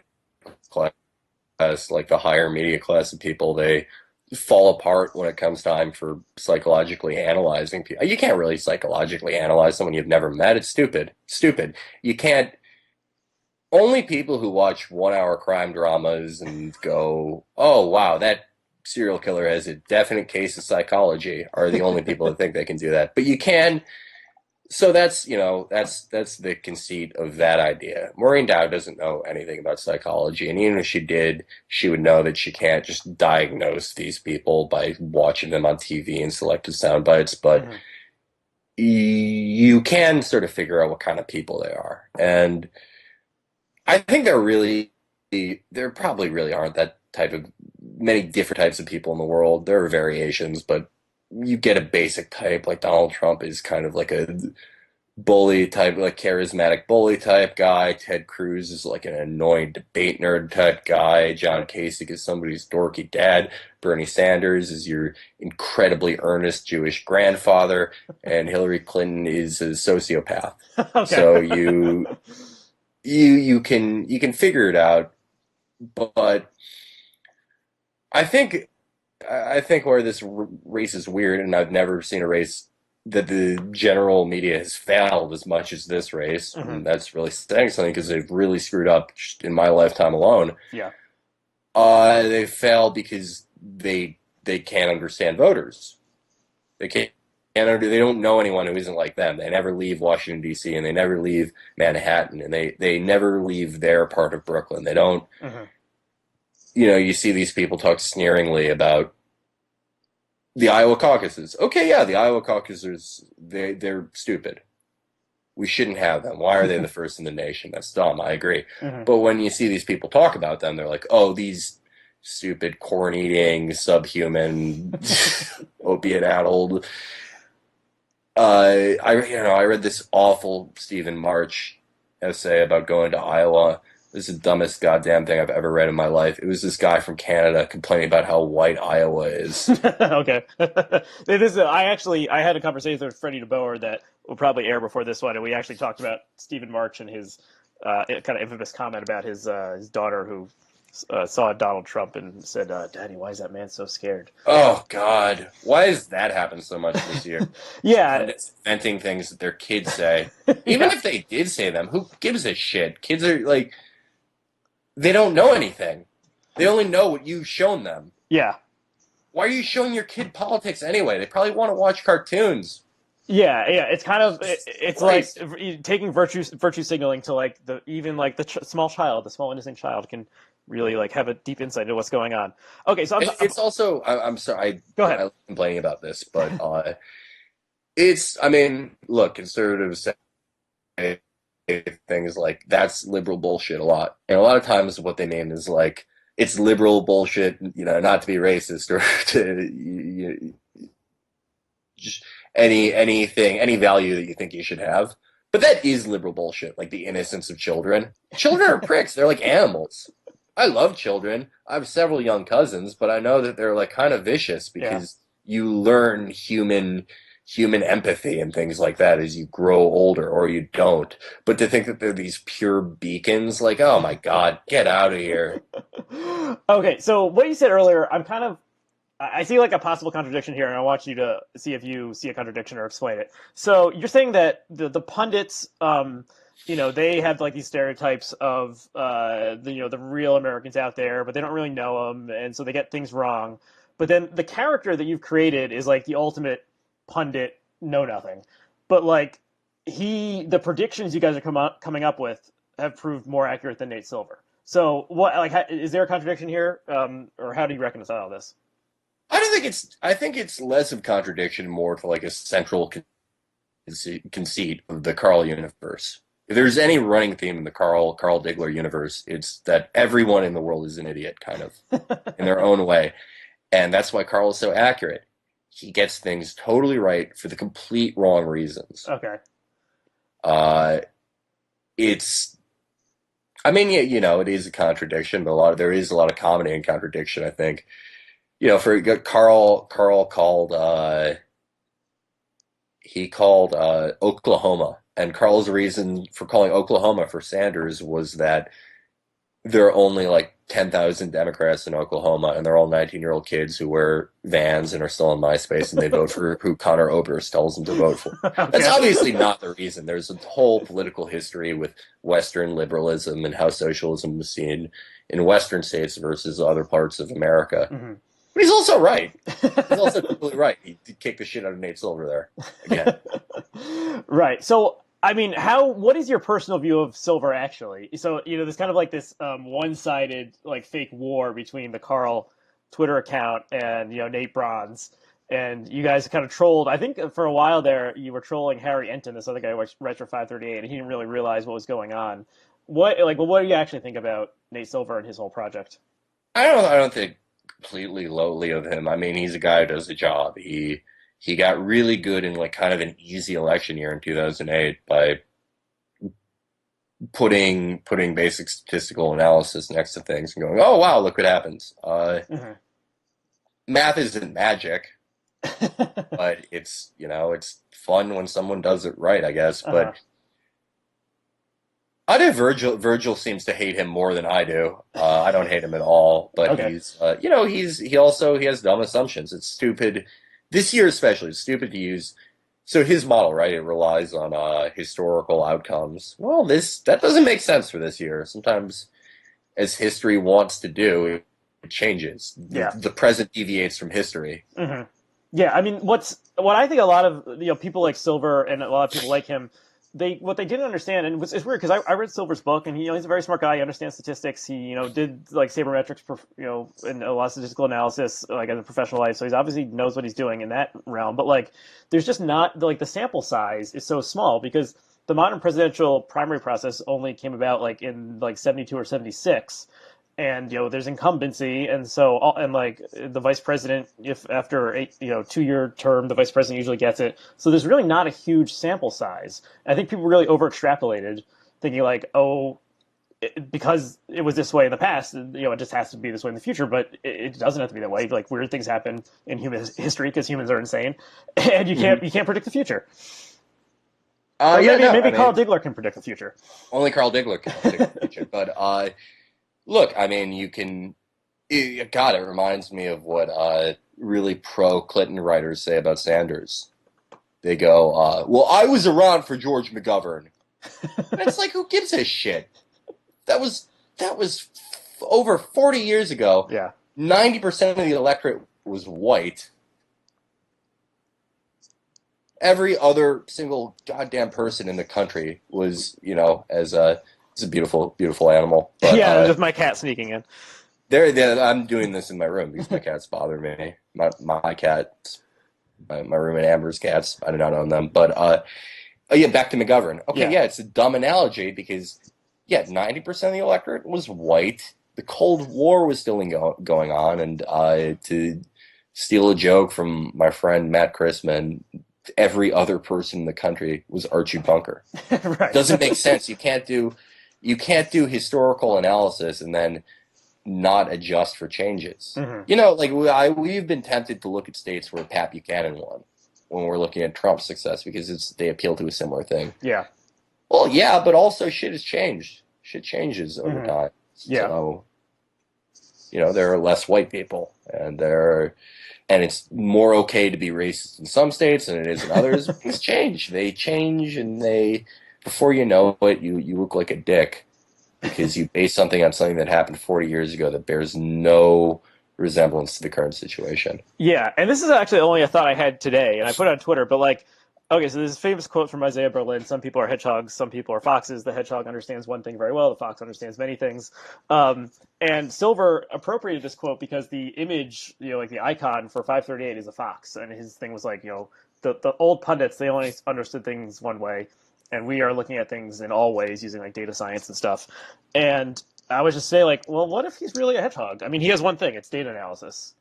Speaker 2: class, like the higher media class of people, they fall apart when it comes time for psychologically analyzing people. You can't really psychologically analyze someone you've never met. It's stupid. Stupid. You can't. Only people who watch 1 hour crime dramas and go, oh, wow, that serial killer has a definite case of psychology, are the only people that think they can do that. But you can So that's, that's the conceit of that idea. Maureen Dow doesn't know anything about psychology, and even if she did, she would know that she can't just diagnose these people by watching them on TV and selected sound bites, but
Speaker 1: Hmm.
Speaker 2: you can sort of figure out what kind of people they are. And I think there probably really aren't that type of many different types of people in the world. There are variations, but you get a basic type. Like Donald Trump is kind of like a bully type, like charismatic bully type guy. Ted Cruz is like an annoying debate nerd type guy. John
Speaker 1: Right.
Speaker 2: Kasich is somebody's dorky dad. Bernie Sanders is your incredibly earnest Jewish grandfather, and Hillary Clinton is a sociopath.
Speaker 1: Okay.
Speaker 2: So you can figure it out, but I think I think where this race is weird, and I've never seen a race that the general media has failed as much as this race,
Speaker 1: Hmm.
Speaker 2: and that's really saying something because they've really screwed up just in my lifetime alone.
Speaker 1: Yeah.
Speaker 2: They failed because they can't understand voters. They can't. They don't know anyone who isn't like them. They never leave Washington D.C. and they never leave Manhattan and they never leave their part of Brooklyn. They don't.
Speaker 1: Hmm.
Speaker 2: You see these people talk sneeringly about the Iowa caucuses. Okay, yeah, the Iowa caucuses, they're stupid. We shouldn't have them. Why are they the first in the nation? That's dumb. I agree.
Speaker 1: Hmm.
Speaker 2: But when you see these people talk about them, they're like, oh, these stupid corn eating, subhuman, opiate addled. I read this awful Stephen March essay about going to Iowa. This is the dumbest goddamn thing I've ever read in my life. It was this guy from Canada complaining about how white Iowa is.
Speaker 1: Okay. I had a conversation with Freddie DeBoer that will probably air before this one, and we actually talked about Stephen March and his kind of infamous comment about his daughter who saw Donald Trump and said, "Daddy, why is that man so scared?"
Speaker 2: Oh God, why has that happened so much this year?
Speaker 1: Yeah,
Speaker 2: Pundits inventing things that their kids say. Even
Speaker 1: yeah,
Speaker 2: if they did say them, who gives a shit? Kids are like, they don't know anything. They only know what you've shown them.
Speaker 1: yeah.
Speaker 2: Why are you showing your kid politics anyway? They probably want to watch cartoons.
Speaker 1: Yeah. It's kind of it's like
Speaker 2: Christ.
Speaker 1: taking virtue signaling to like the even like small child, the small innocent child can really like have a deep insight into what's going on. Okay, so
Speaker 2: It's also, I'm sorry,
Speaker 1: go ahead.
Speaker 2: I'm complaining about this, but I mean, look, conservatives say things like that's liberal bullshit a lot. And a lot of times what they mean is like, it's liberal bullshit, not to be racist or to just any value that you think you should have. But that is liberal bullshit, like the innocence of children. Children are pricks. They're like animals. I love children. I have several young cousins, but I know that they're like kind of vicious
Speaker 1: Yeah.
Speaker 2: because you learn human empathy and things like that as you grow older, or you don't. But to think that they're these pure beacons, like, oh my God, get out of here.
Speaker 1: Okay, so what you said earlier, I see like a possible contradiction here, and I want you to see if you see a contradiction or explain it. So you're saying that the pundits, they have like these stereotypes of the real Americans out there, but they don't really know them, and so they get things wrong. But then the character that you've created is like the ultimate pundit, know nothing. But like the predictions you guys are coming up with have proved more accurate than Nate Silver. So what like is there a contradiction here, or how do you reconcile this?
Speaker 2: I don't think I think it's less of contradiction, more to like a central conceit of the Carl universe. If there's any running theme in the Carl Diggler universe, it's that everyone in the world is an idiot, kind of, in their own way. And that's why Carl is so accurate. He gets things totally right for the complete wrong reasons.
Speaker 1: Okay.
Speaker 2: Uh, it's, I mean, yeah, it is a contradiction, but there is a lot of comedy in contradiction, I think. For Carl called, he called Oklahoma, and Carl's reason for calling Oklahoma for Sanders was that there are only like 10,000 Democrats in Oklahoma, and they're all 19-year-old kids who wear Vans and are still on MySpace, and they vote for who Conor Oberst tells them to vote for. That's
Speaker 1: Okay.
Speaker 2: obviously not the reason. There's a whole political history with Western liberalism and how socialism was seen in Western states versus other parts of America.
Speaker 1: Hmm.
Speaker 2: But he's also right. He's also completely right. He did kick the shit out of Nate Silver there again.
Speaker 1: Right. So, I mean, what is your personal view of Silver actually? So, there's kind of like this one-sided like fake war between the Carl Twitter account and Nate Bronze, and you guys kind of trolled. I think for a while there, you were trolling Harry Enton, this other guy who writes for 538, and he didn't really realize what was going on. What do you actually think about Nate Silver and his whole project?
Speaker 2: I don't think completely lowly of him. I mean, he's a guy who does a job. He got really good in like kind of an easy election year in 2008 by putting basic statistical analysis next to things and going, oh wow, look what happens.
Speaker 1: Hmm.
Speaker 2: Math isn't magic, but it's fun when someone does it right, I guess.
Speaker 1: Uh-huh.
Speaker 2: But I know Virgil seems to hate him more than I do. I don't hate him at all, but
Speaker 1: Okay.
Speaker 2: he has dumb assumptions. It's stupid. This year especially, it's stupid to use. So his model, right? It relies on historical outcomes. Well, that doesn't make sense for this year. Sometimes, as history wants to do, it changes.
Speaker 1: Yeah.
Speaker 2: The present deviates from history.
Speaker 1: Hmm. Yeah, I mean, what I think a lot of people like Silver and a lot of people like him, what they didn't understand, and it's weird because I read Silver's book, and he's a very smart guy. He understands statistics. He did like sabermetrics, and a lot of statistical analysis like in a professional life. So he's obviously knows what he's doing in that realm. But like, there's just not like the sample size is so small because the modern presidential primary process only came about like in like 72 or 76, and there's incumbency, and so and like the vice president, if after a 2-year term the vice president usually gets it, so there's really not a huge sample size. I think people really over extrapolated, thinking like, oh, because it was this way in the past, it just has to be this way in the future, but it doesn't have to be that way. Like weird things happen in human history because humans are insane, and you
Speaker 2: Mhm.
Speaker 1: can't predict the future. Or
Speaker 2: Yeah, no, I
Speaker 1: maybe Carl
Speaker 2: mean,
Speaker 1: Diggler can predict the future.
Speaker 2: only Carl Diggler can predict the future. But look, I mean, God, it reminds me of what really pro-Clinton writers say about Sanders. They go, well, I was around for George McGovern. And it's like, who gives a shit? That was over 40 years ago.
Speaker 1: Yeah.
Speaker 2: 90% of the electorate was white. Every other single goddamn person in the country was, it's a beautiful, beautiful animal. But
Speaker 1: Yeah, just my cat sneaking in.
Speaker 2: I'm doing this in my room because my cats bother me. My cats, my roommate Amber's cats. I do not own them, but oh yeah, back to McGovern. Okay, yeah, it's a dumb analogy because 90% of the electorate was white. The Cold War was still going on, and to steal a joke from my friend Matt Chrisman, every other person in the country was Archie Bunker.
Speaker 1: Right.
Speaker 2: Doesn't make sense. You can't do historical analysis and then not adjust for changes.
Speaker 1: Hmm.
Speaker 2: We've been tempted to look at states where Pat Buchanan won when we're looking at Trump's success because they appeal to a similar thing.
Speaker 1: Yeah.
Speaker 2: Well, yeah, but also shit has changed. Shit changes over
Speaker 1: Hmm.
Speaker 2: time.
Speaker 1: Yeah.
Speaker 2: So, there are less white people, and it's more okay to be racist in some states than it is in others. Things change. They change, and before you know it, you look like a dick because you base something on something that happened 40 years ago that bears no resemblance to the current situation.
Speaker 1: Yeah, and this is actually only a thought I had today, and I put it on Twitter. But like, okay, so there's this famous quote from Isaiah Berlin: "Some people are hedgehogs, some people are foxes. The hedgehog understands one thing very well. The fox understands many things." And Silver appropriated this quote because the image, like the icon for 538 is a fox, and his thing was like, the old pundits, they only understood things one way, and we are looking at things in all ways using like data science and stuff. And I was just saying, like, well, what if he's really a hedgehog? I mean, he has one thing: it's data analysis.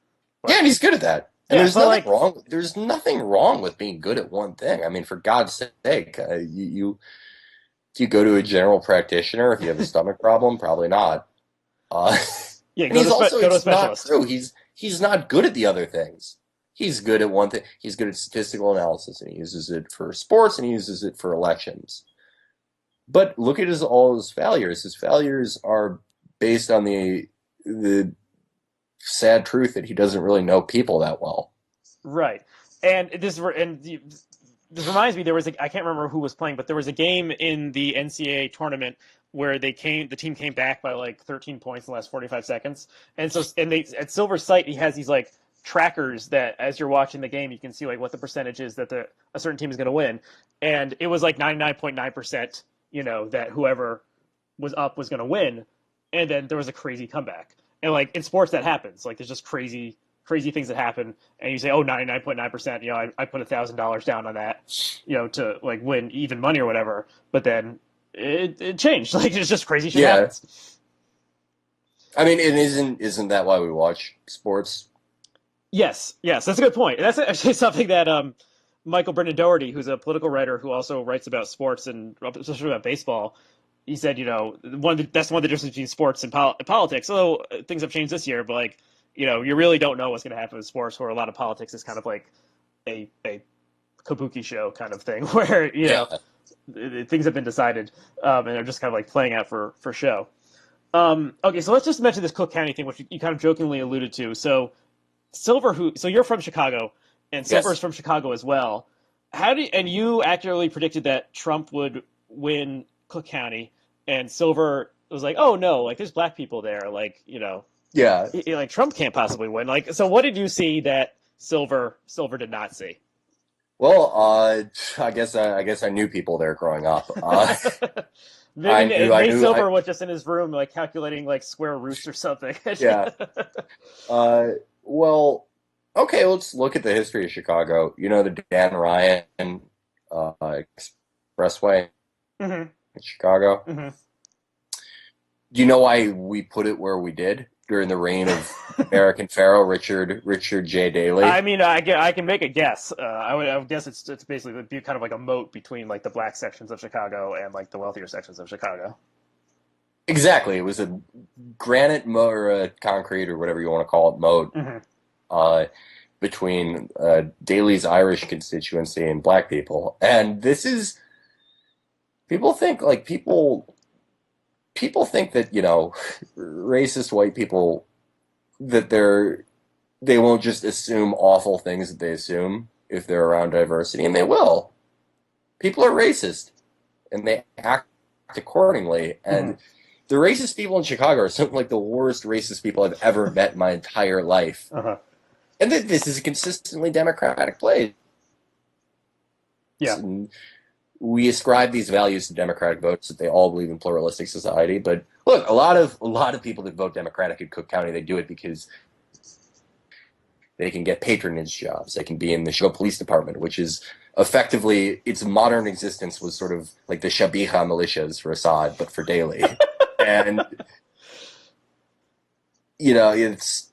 Speaker 2: Yeah,
Speaker 1: But
Speaker 2: and he's good at that. And
Speaker 1: yeah,
Speaker 2: there's
Speaker 1: but
Speaker 2: nothing
Speaker 1: like,
Speaker 2: wrong. There's nothing wrong with being good at one thing. I mean, for God's sake, do you go to a general practitioner if you have a stomach problem? Probably not. Uh,
Speaker 1: yeah,
Speaker 2: and he's also,
Speaker 1: go to a
Speaker 2: it's not
Speaker 1: specialist.
Speaker 2: true. He's not good at the other things. He's good at one thing. He's good at statistical analysis, and he uses it for sports, and he uses it for elections. But look at all his failures. His failures are based on the sad truth that he doesn't really know people that well.
Speaker 1: Right. And this reminds me, I can't remember who was playing, but there was a game in the NCAA tournament where the team came back by like 13 points in the last 45 seconds. And so, and they, at Silver's site, he has these like trackers that as you're watching the game, you can see like what the percentage is that a certain team is going to win, and it was like 99.9%, that whoever was up was going to win, and then there was a crazy comeback. And like in sports, that happens. Like there's just crazy things that happen, and you say, oh, 99.9%. I put $1,000 down on that, to like win even money or whatever. But then it changed. Like it's just crazy shit happens.
Speaker 2: I mean, it isn't that why we watch sports?
Speaker 1: Yes, that's a good point. That's actually something that Michael Brendan Doherty, who's a political writer who also writes about sports and especially about baseball, he said, that's one of the differences between sports and politics. Although things have changed this year, but like, you really don't know what's going to happen with sports, where a lot of politics is kind of like a kabuki show kind of thing, where things have been decided and they're just kind of like playing out for show. Okay, so let's just mention this Cook County thing, which you kind of jokingly alluded to. So so you're from Chicago, and Silver's from Chicago as well. And you accurately predicted that Trump would win Cook County, and Silver was like, "Oh no, like there's black people there, like like Trump can't possibly win." Like, so what did you see that Silver did not see?
Speaker 2: Well, I guess I knew people there growing up.
Speaker 1: Maybe Silver was just in his room, like calculating like square roots or something.
Speaker 2: Yeah. Well, okay, let's look at the history of Chicago. You know the Dan Ryan Expressway in Chicago?
Speaker 1: Mm-hmm.
Speaker 2: Do you know why we put it where we did during the reign of American Pharaoh Richard J. Daley?
Speaker 1: I mean, I can make a guess. I would guess it's basically it'd be kind of like a moat between like the black sections of Chicago and like the wealthier sections of Chicago.
Speaker 2: Exactly. It was a granite moat or a concrete or whatever you want to call it moat between Daley's Irish constituency and black people. And this is people think that, racist white people, that they won't just assume awful things that they assume if they're around diversity, and they will. People are racist, and they act accordingly. And the racist people in Chicago are some like the worst racist people I've ever met in my entire life. And this is a consistently Democratic place.
Speaker 1: Yeah.
Speaker 2: And we ascribe these values to Democratic votes, that they all believe in pluralistic society. But look, a lot of people that vote Democratic in Cook County, they do it because they can get patronage jobs. They can be in the Chicago Police Department, which is effectively, its modern existence was sort of like the Shabiha militias for Assad, but for Daley. And if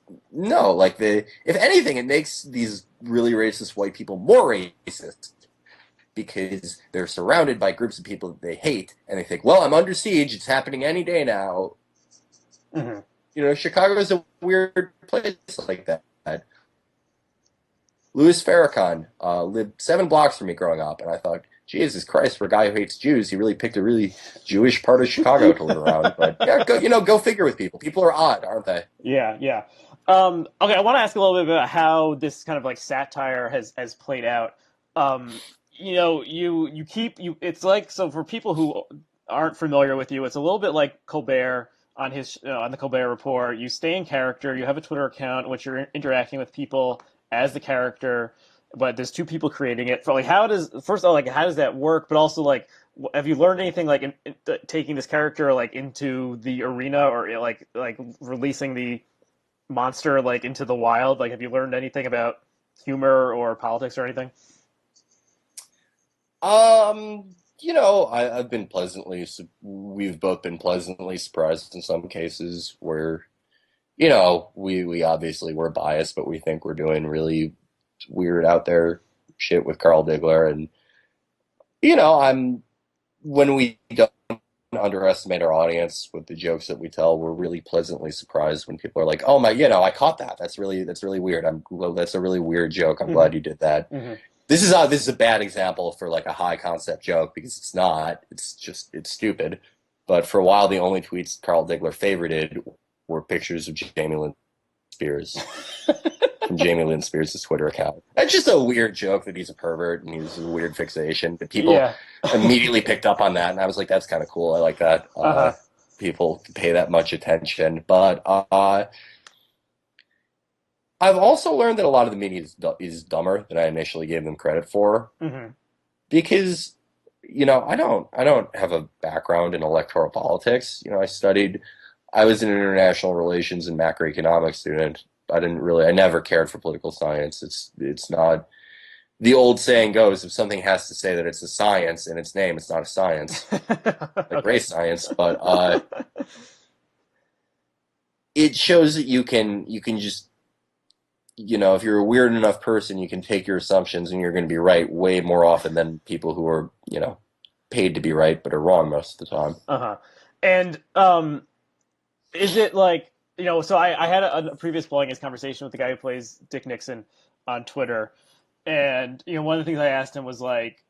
Speaker 2: anything, it makes these really racist white people more racist, because they're surrounded by groups of people that they hate, and they think, well, I'm under siege, it's happening any day now. Chicago is a weird place like that. Louis Farrakhan lived 7 blocks from me growing up, and I thought, Jesus Christ, for a guy who hates Jews, he really picked a really Jewish part of Chicago to live around. But yeah, go figure with people. People are odd, aren't they?
Speaker 1: Yeah. Okay, I want to ask a little bit about how this kind of like satire has played out. It's like, so for people who aren't familiar with you, it's a little bit like Colbert on his on the Colbert Report. You stay in character. You have a Twitter account in which you're interacting with people as the character, but there's 2 people creating it. For like, how does that work? But also, like, have you learned anything like in taking this character like into the arena, or like releasing the monster like into the wild? Like, have you learned anything about humor or politics or anything?
Speaker 2: We've both been pleasantly surprised in some cases where, we obviously we're biased, but we think we're doing really weird out there shit with Carl Diggler. And, when we don't underestimate our audience with the jokes that we tell, we're really pleasantly surprised when people are like, oh my, I caught that. That's really weird. That's a really weird joke. I'm glad you did that. This is a bad example for like a high concept joke, because it's not. It's stupid. But for a while, the only tweets Carl Diggler favorited were pictures of Jamie Lynn Spears from Jamie Lynn Spears' Twitter account. That's just a weird joke that he's a pervert and he's a weird fixation. But people immediately picked up on that, and I was like, that's kind of cool. I like that. People pay that much attention. But I've also learned that a lot of the media is dumber than I initially gave them credit for
Speaker 1: Hmm.
Speaker 2: because, I don't have a background in electoral politics. I was an international relations and macroeconomics student. I never cared for political science. It's not, the old saying goes, if something has to say that it's a science in its name, it's not a science, like
Speaker 1: Okay.
Speaker 2: race science. But it shows that you can just, if you're a weird enough person, you can take your assumptions and you're going to be right way more often than people who are, paid to be right but are wrong most of the time.
Speaker 1: Uh-huh. And is it like, so I had a previous Blowing His conversation with the guy who plays Dick Nixon on Twitter, and one of the things I asked him was like,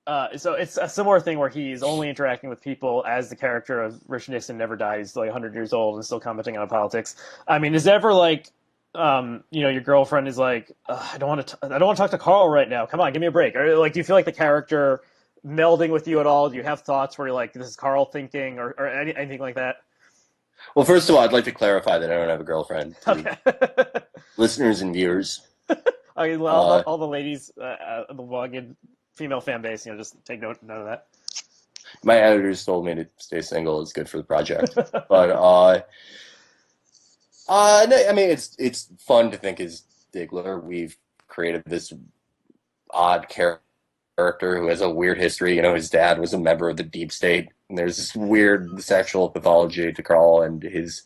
Speaker 1: so it's a similar thing where he's only interacting with people as the character of Rich Nixon never dies, like 100 years old and still commenting on politics. I mean, is it ever like, your girlfriend is like, I don't want to talk to Carl right now. Come on, give me a break. Or like, do you feel like the character melding with you at all? Do you have thoughts where you're like, this is Carl thinking, or anything like that?
Speaker 2: Well, first of all, I'd like to clarify that I don't have a girlfriend to the
Speaker 1: Okay.
Speaker 2: listeners and viewers.
Speaker 1: Okay, well,
Speaker 2: Uh,
Speaker 1: all the ladies, the Wagid female fan base, just take note of
Speaker 2: my editors told me to stay single. It's good for the project.
Speaker 1: that.
Speaker 2: But no, I mean it's fun to think as Diggler. We've created this odd character who has a weird history. His dad was a member of the deep state, and there's this weird sexual pathology to Carl and his.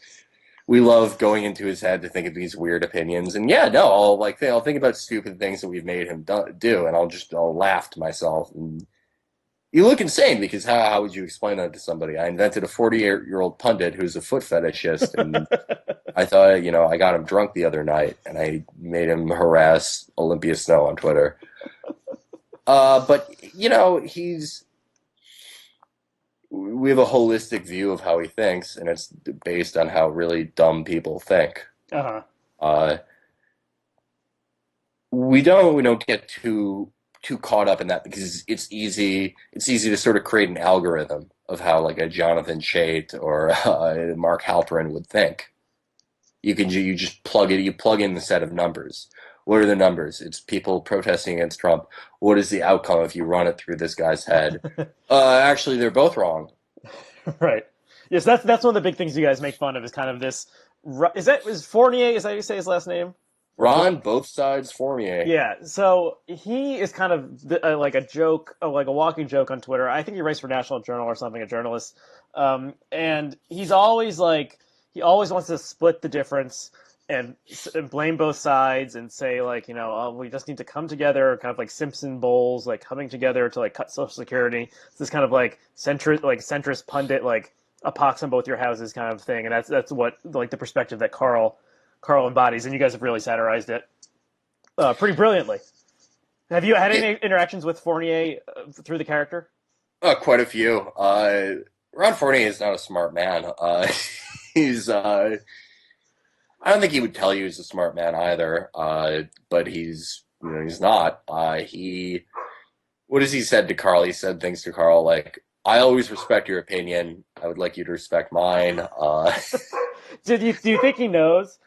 Speaker 2: We love going into his head to think of these weird opinions, and yeah, no, I'll think about stupid things that we've made him do, and I'll laugh to myself. And you look insane because how would you explain that to somebody? I invented a 48-year-old pundit who's a foot fetishist, and I thought, I got him drunk the other night, and I made him harass Olympia Snow on Twitter. But he's we have a holistic view of how he thinks, and it's based on how really dumb people think.
Speaker 1: Uh-huh.
Speaker 2: Uh, we don't get too caught up in that because it's easy to sort of create an algorithm of how like a Jonathan Chait or Mark Halperin would think. You just plug in the set of numbers. What are the numbers? It's people protesting against Trump. What is the outcome if you run it through this guy's head? Actually, they're both wrong.
Speaker 1: Right. Yes, that's one of the big things you guys make fun of is kind of this. Is Fournier? Is that how you say his last name? Or
Speaker 2: Ron, both sides Fournier.
Speaker 1: Yeah. So he is kind of like a joke, like a walking joke on Twitter. I think he writes for National Journal or something, a journalist. And he's always like he always wants to split the difference and blame both sides and say like oh, we just need to come together, kind of like Simpson bowls, like coming together to like cut Social Security. It's this kind of like centrist pundit, like a pox on both your houses kind of thing, and that's what like the perspective that Carl embodies, and you guys have really satirized it pretty brilliantly. Have you had
Speaker 2: Yeah,
Speaker 1: any interactions with Fournier through the character?
Speaker 2: quite a few. Ron Fournier is not a smart man. He's I don't think he would tell you he's a smart man either. But he's not. What has he said to Carl? He said things to Carl like, "I always respect your opinion. I would like you to respect mine."
Speaker 1: Do you think he knows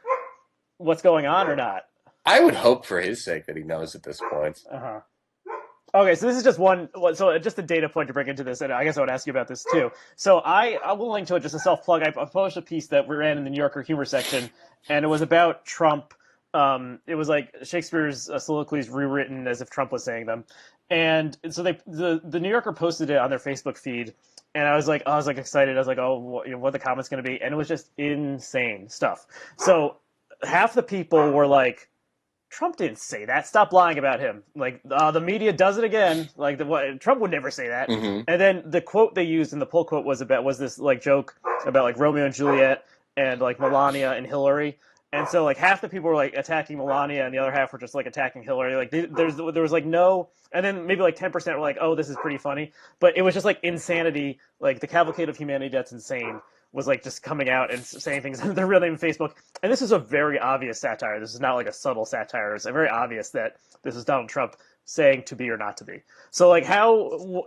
Speaker 1: what's going on or not?
Speaker 2: I would hope for his sake that he knows at this point.
Speaker 1: Uh huh. Okay, so this is just one. So just a data point to bring into this, and I guess I would ask you about this too. So I will link to it, just a self plug. I published a piece that we ran in the New Yorker humor section, and it was about Trump. It was like Shakespeare's soliloquies rewritten as if Trump was saying them, and so the New Yorker posted it on their Facebook feed, and I was like excited. I was like, oh, what the comments going to be? And it was just insane stuff. So half the people were like, Trump didn't say that. Stop lying about him. Like the media does it again. Like Trump would never say that.
Speaker 2: Hmm.
Speaker 1: And then the quote they used in the pull quote was this like joke about like Romeo and Juliet and like Melania and Hillary. And so like half the people were like attacking Melania and the other half were just like attacking Hillary. Like there was like no, and then maybe like 10% were like, oh, this is pretty funny. But it was just like insanity. Like the cavalcade of humanity that's insane was like just coming out and saying things under their real name on Facebook. And this is a very obvious satire. This is not like a subtle satire. It's very obvious that this is Donald Trump saying to be or not to be. So like how,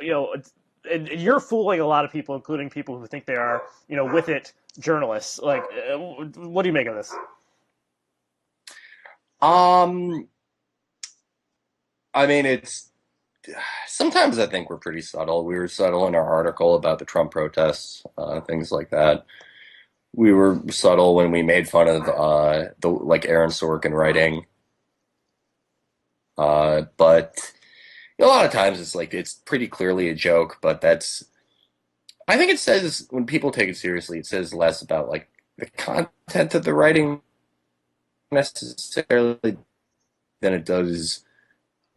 Speaker 1: and you're fooling a lot of people, including people who think they are, with it journalists. Like, what do you make of this?
Speaker 3: Um, I mean, it's sometimes I think we're pretty subtle. We were subtle in our article about the Trump protests, things like that. We were subtle when we made fun of the like Aaron Sorkin writing. But a lot of times it's like it's pretty clearly a joke, but that's I think it says when people take it seriously, it says less about like the content of the writing necessarily than it does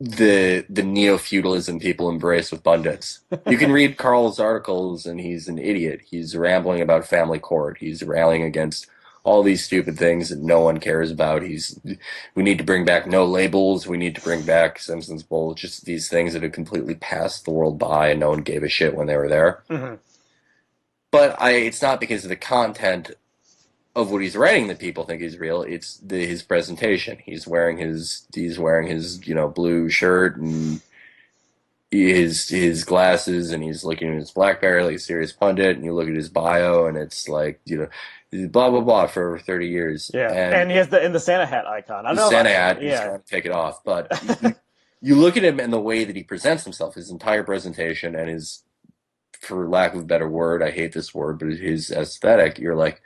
Speaker 3: the neo-feudalism people embrace with pundits. You can read Carl's articles and he's an idiot. He's rambling about family court. He's railing against all these stupid things that no one cares about. We need to bring back no labels. We need to bring back Simpsons Bowl. Just these things that had completely passed the world by and no one gave a shit when they were there.
Speaker 1: Mm-hmm.
Speaker 3: But it's not because of the content of what he's writing that people think he's real. It's his presentation. He's wearing his blue shirt and his glasses, and he's looking at his BlackBerry like a serious pundit. And you look at his bio, and it's like blah blah blah for over 30 years.
Speaker 1: Yeah,
Speaker 3: And
Speaker 1: he has the Santa hat icon. I
Speaker 3: the
Speaker 1: don't know.
Speaker 3: Santa hat, he's
Speaker 1: Yeah.
Speaker 3: trying to take it off, but you look at him and the way that he presents himself, his entire presentation, and his, for lack of a better word, I hate this word, but his aesthetic. You're like,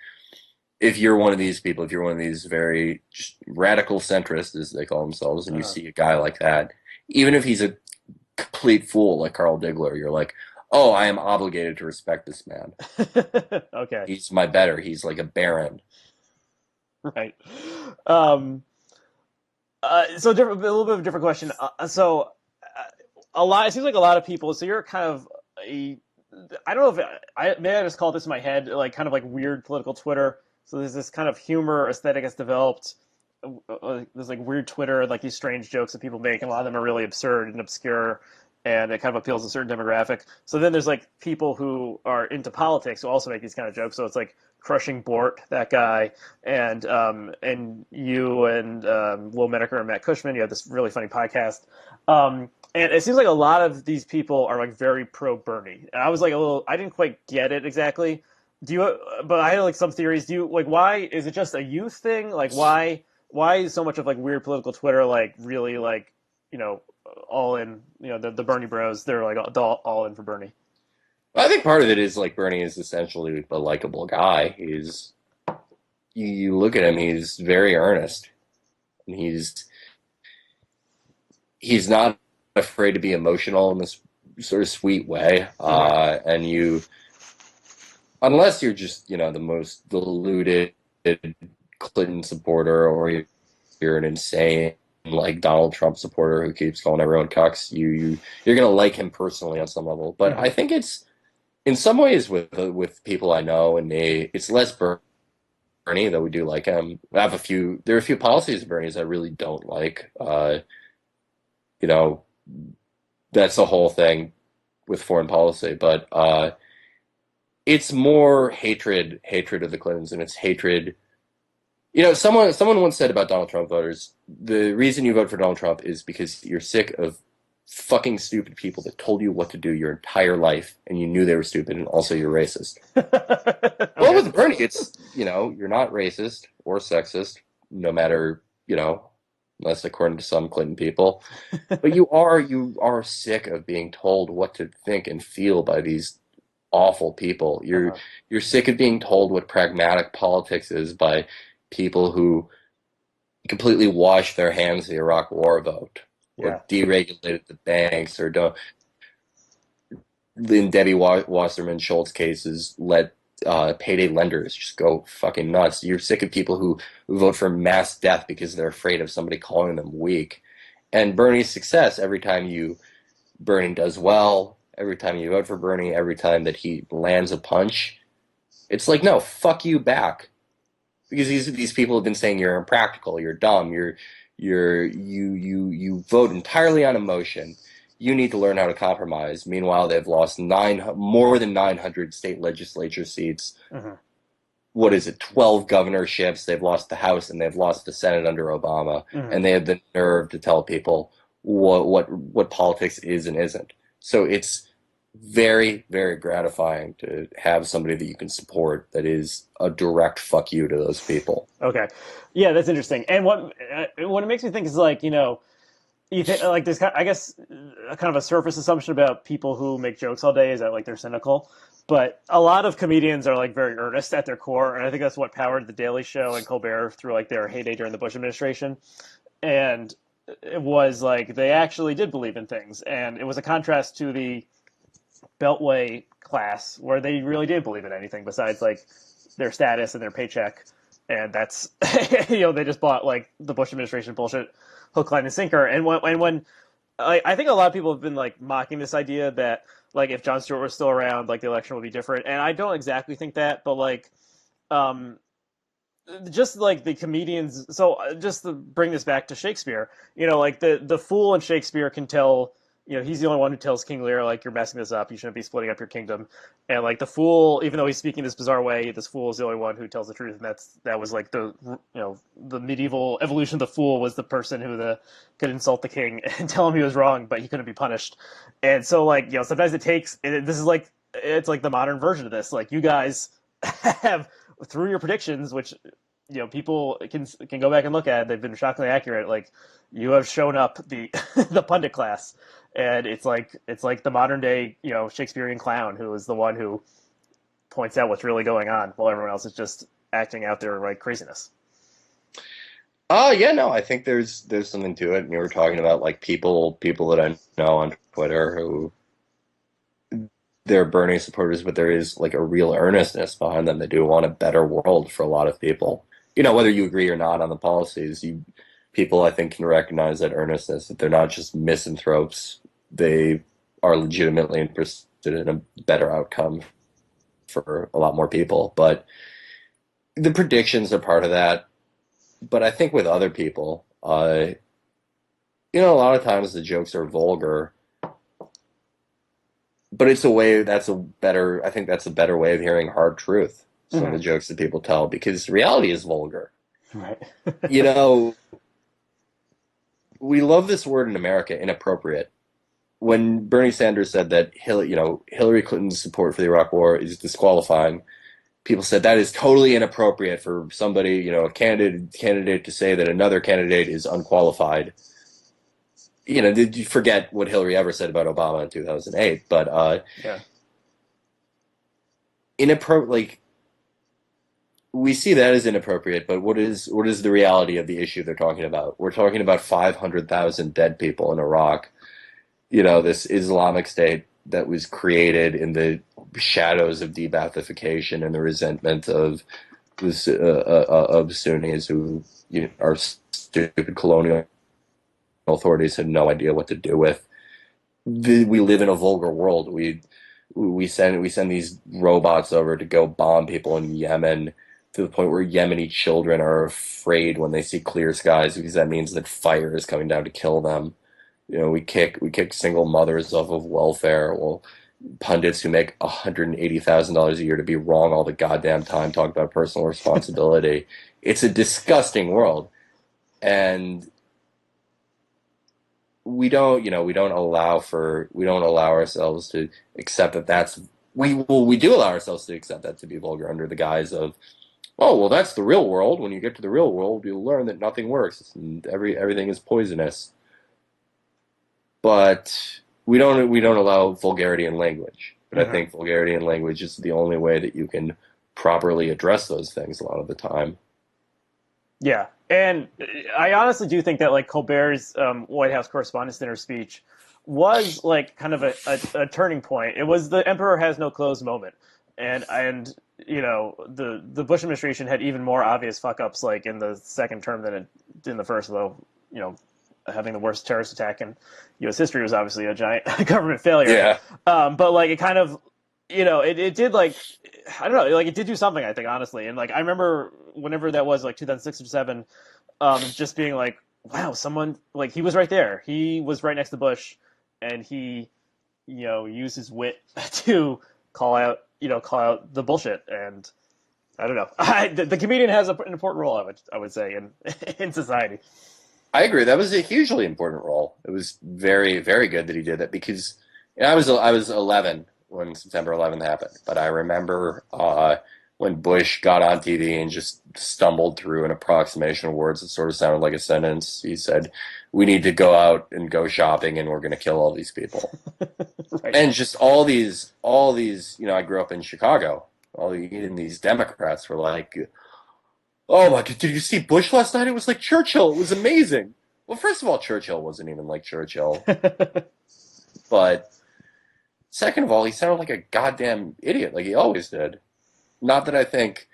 Speaker 3: if you're one of these people, if you're one of these very just radical centrists, as they call themselves, and you see a guy like that, even if he's a complete fool like Carl Diggler, you're like, oh, I am obligated to respect this man.
Speaker 1: Okay.
Speaker 3: He's my better. He's like a baron.
Speaker 1: Right. Um, so different, a little bit of a different question. A lot. It seems like a lot of people. So you're kind of a. I don't know if maybe I just call this in my head like kind of like weird political Twitter. So there's this kind of humor aesthetic that's developed. There's like weird Twitter, like these strange jokes that people make, and a lot of them are really absurd and obscure, and it kind of appeals to a certain demographic. So then there's like people who are into politics who also make these kind of jokes. So it's like crushing Bort, that guy, and you and Will Menaker and Matt Cushman. You have this really funny podcast. And it seems like a lot of these people are like very pro Bernie. And I was like I didn't quite get it exactly. But I had like some theories. Why is it just a youth thing? Like, why is so much of like weird political Twitter like really like, all in, the Bernie bros, they're like all in for Bernie.
Speaker 3: I think part of it is like Bernie is essentially a likable guy. You look at him, he's very earnest. And he's not afraid to be emotional in this sort of sweet way. And unless you're just, the most deluded Clinton supporter, or you're an insane like Donald Trump supporter who keeps calling everyone cucks, you're gonna like him personally on some level. But I think it's in some ways with people I know and me, it's less Bernie, though we do like him. There are a few policies of Bernie's I really don't like. That's the whole thing with foreign policy, but it's more hatred of the Clintons, and it's hatred. Someone once said about Donald Trump voters, the reason you vote for Donald Trump is because you're sick of fucking stupid people that told you what to do your entire life, and you knew they were stupid, and also you're racist.
Speaker 1: Okay.
Speaker 3: Well, with Bernie, it's, you're not racist or sexist, no matter, unless according to some Clinton people, but you are sick of being told what to think and feel by these awful people. You're sick of being told what pragmatic politics is by people who completely washed their hands of the Iraq War vote, or deregulated the banks, or don't. In Debbie Wasserman Schultz cases, let payday lenders just go fucking nuts. You're sick of people who vote for mass death because they're afraid of somebody calling them weak. And Bernie's success, Bernie does well, every time you vote for Bernie, every time that he lands a punch, it's like, no, fuck you back. Because these people have been saying you're impractical, you're dumb, you vote entirely on emotion. You need to learn how to compromise. Meanwhile, they've lost more than 900 state legislature seats. What is it, 12 governorships? They've lost the House and they've lost the Senate under Obama. And they have the nerve to tell people what politics is and isn't. So it's very, very gratifying to have somebody that you can support that is a direct fuck you to those people.
Speaker 1: Okay, yeah, that's interesting. And what it makes me think is like, you think like this kind, I guess, a kind of a surface assumption about people who make jokes all day is that like they're cynical, but a lot of comedians are like very earnest at their core, and I think that's what powered the Daily Show and Colbert through like their heyday during the Bush administration. And it was like they actually did believe in things, and it was a contrast to the Beltway class where they really didn't believe in anything besides like their status and their paycheck, and that's they just bought like the Bush administration bullshit hook, line, and sinker. And when I think a lot of people have been like mocking this idea that like if Jon Stewart was still around, like the election would be different, and I don't exactly think that, but like um just like the comedians. So just to bring this back to Shakespeare, like the fool in Shakespeare can tell. He's the only one who tells King Lear, like, you're messing this up. You shouldn't be splitting up your kingdom. And like the fool, even though he's speaking this bizarre way, this fool is the only one who tells the truth. And that was like the medieval evolution of the fool was the person who could insult the king and tell him he was wrong, but he couldn't be punished. And so like sometimes this is like it's like the modern version of this. Like you guys have through your predictions, which people can go back and look at. They've been shockingly accurate. Like you have shown up the the pundit class, and it's like the modern day Shakespearean clown who is the one who points out what's really going on, while everyone else is just acting out their like craziness.
Speaker 3: Yeah, no, I think there's something to it. And you were talking about like people that I know on Twitter who they're Bernie supporters, but there is like a real earnestness behind them. They do want a better world for a lot of people. Whether you agree or not on the policies, people I think can recognize that earnestness, that they're not just misanthropes. They are legitimately interested in a better outcome for a lot more people. But the predictions are part of that. But I think with other people, a lot of times the jokes are vulgar. But it's I think that's a better way of hearing hard truth. Some of the jokes that people tell, because reality is vulgar.
Speaker 1: Right.
Speaker 3: We love this word in America, inappropriate. When Bernie Sanders said that Hillary Clinton's support for the Iraq War is disqualifying, people said that is totally inappropriate for somebody, a candidate to say that another candidate is unqualified. Did you forget what Hillary ever said about Obama in 2008? But
Speaker 1: yeah,
Speaker 3: inappropriate. Like we see that as inappropriate, but what is the reality of the issue they're talking about? We're talking about 500,000 dead people in Iraq. This Islamic State that was created in the shadows of de-Baathification and the resentment of Sunnis who are stupid colonial authorities had no idea what to do with. We live in a vulgar world. We send these robots over to go bomb people in Yemen, to the point where Yemeni children are afraid when they see clear skies, because that means that fire is coming down to kill them. We kick single mothers off of welfare. Well, pundits who make $180,000 a year to be wrong all the goddamn time talk about personal responsibility. It's a disgusting world, and we don't allow ourselves to accept that we do allow ourselves to accept that to be vulgar under the guise of, oh, well, that's the real world. When you get to the real world, you'll learn that nothing works and everything is poisonous. But we don't allow vulgarity in language. But I think vulgarity in language is the only way that you can properly address those things a lot of the time.
Speaker 1: Yeah, and I honestly do think that like Colbert's White House Correspondents' Dinner speech was like kind of a turning point. It was the "Emperor has no clothes" moment, and the Bush administration had even more obvious fuck ups like in the second term than it did in the first. Though having the worst terrorist attack in U.S. history was obviously a giant government failure.
Speaker 3: Yeah.
Speaker 1: But like it kind of it did like I don't know, like it did do something, I think, honestly. And like I remember whenever that was, like 2006 or 2007, just being like, wow, someone like he was right there. He was right next to Bush, and he used his wit to call out the bullshit. And I don't know. The comedian has an important role, I would say, in society.
Speaker 3: I agree. That was a hugely important role. It was very, very good that he did that, because And I was 11 when September 11th happened, but I remember when Bush got on TV and just stumbled through an approximation of words that sort of sounded like a sentence. He said, "We need to go out and go shopping, and we're going to kill all these people."
Speaker 1: Right.
Speaker 3: And just all these, I grew up in Chicago. Even these Democrats were like, "Oh my God, did you see Bush last night? It was like Churchill. It was amazing." Well, first of all, Churchill wasn't even like Churchill, but second of all, he sounded like a goddamn idiot, like he always did. Not that I think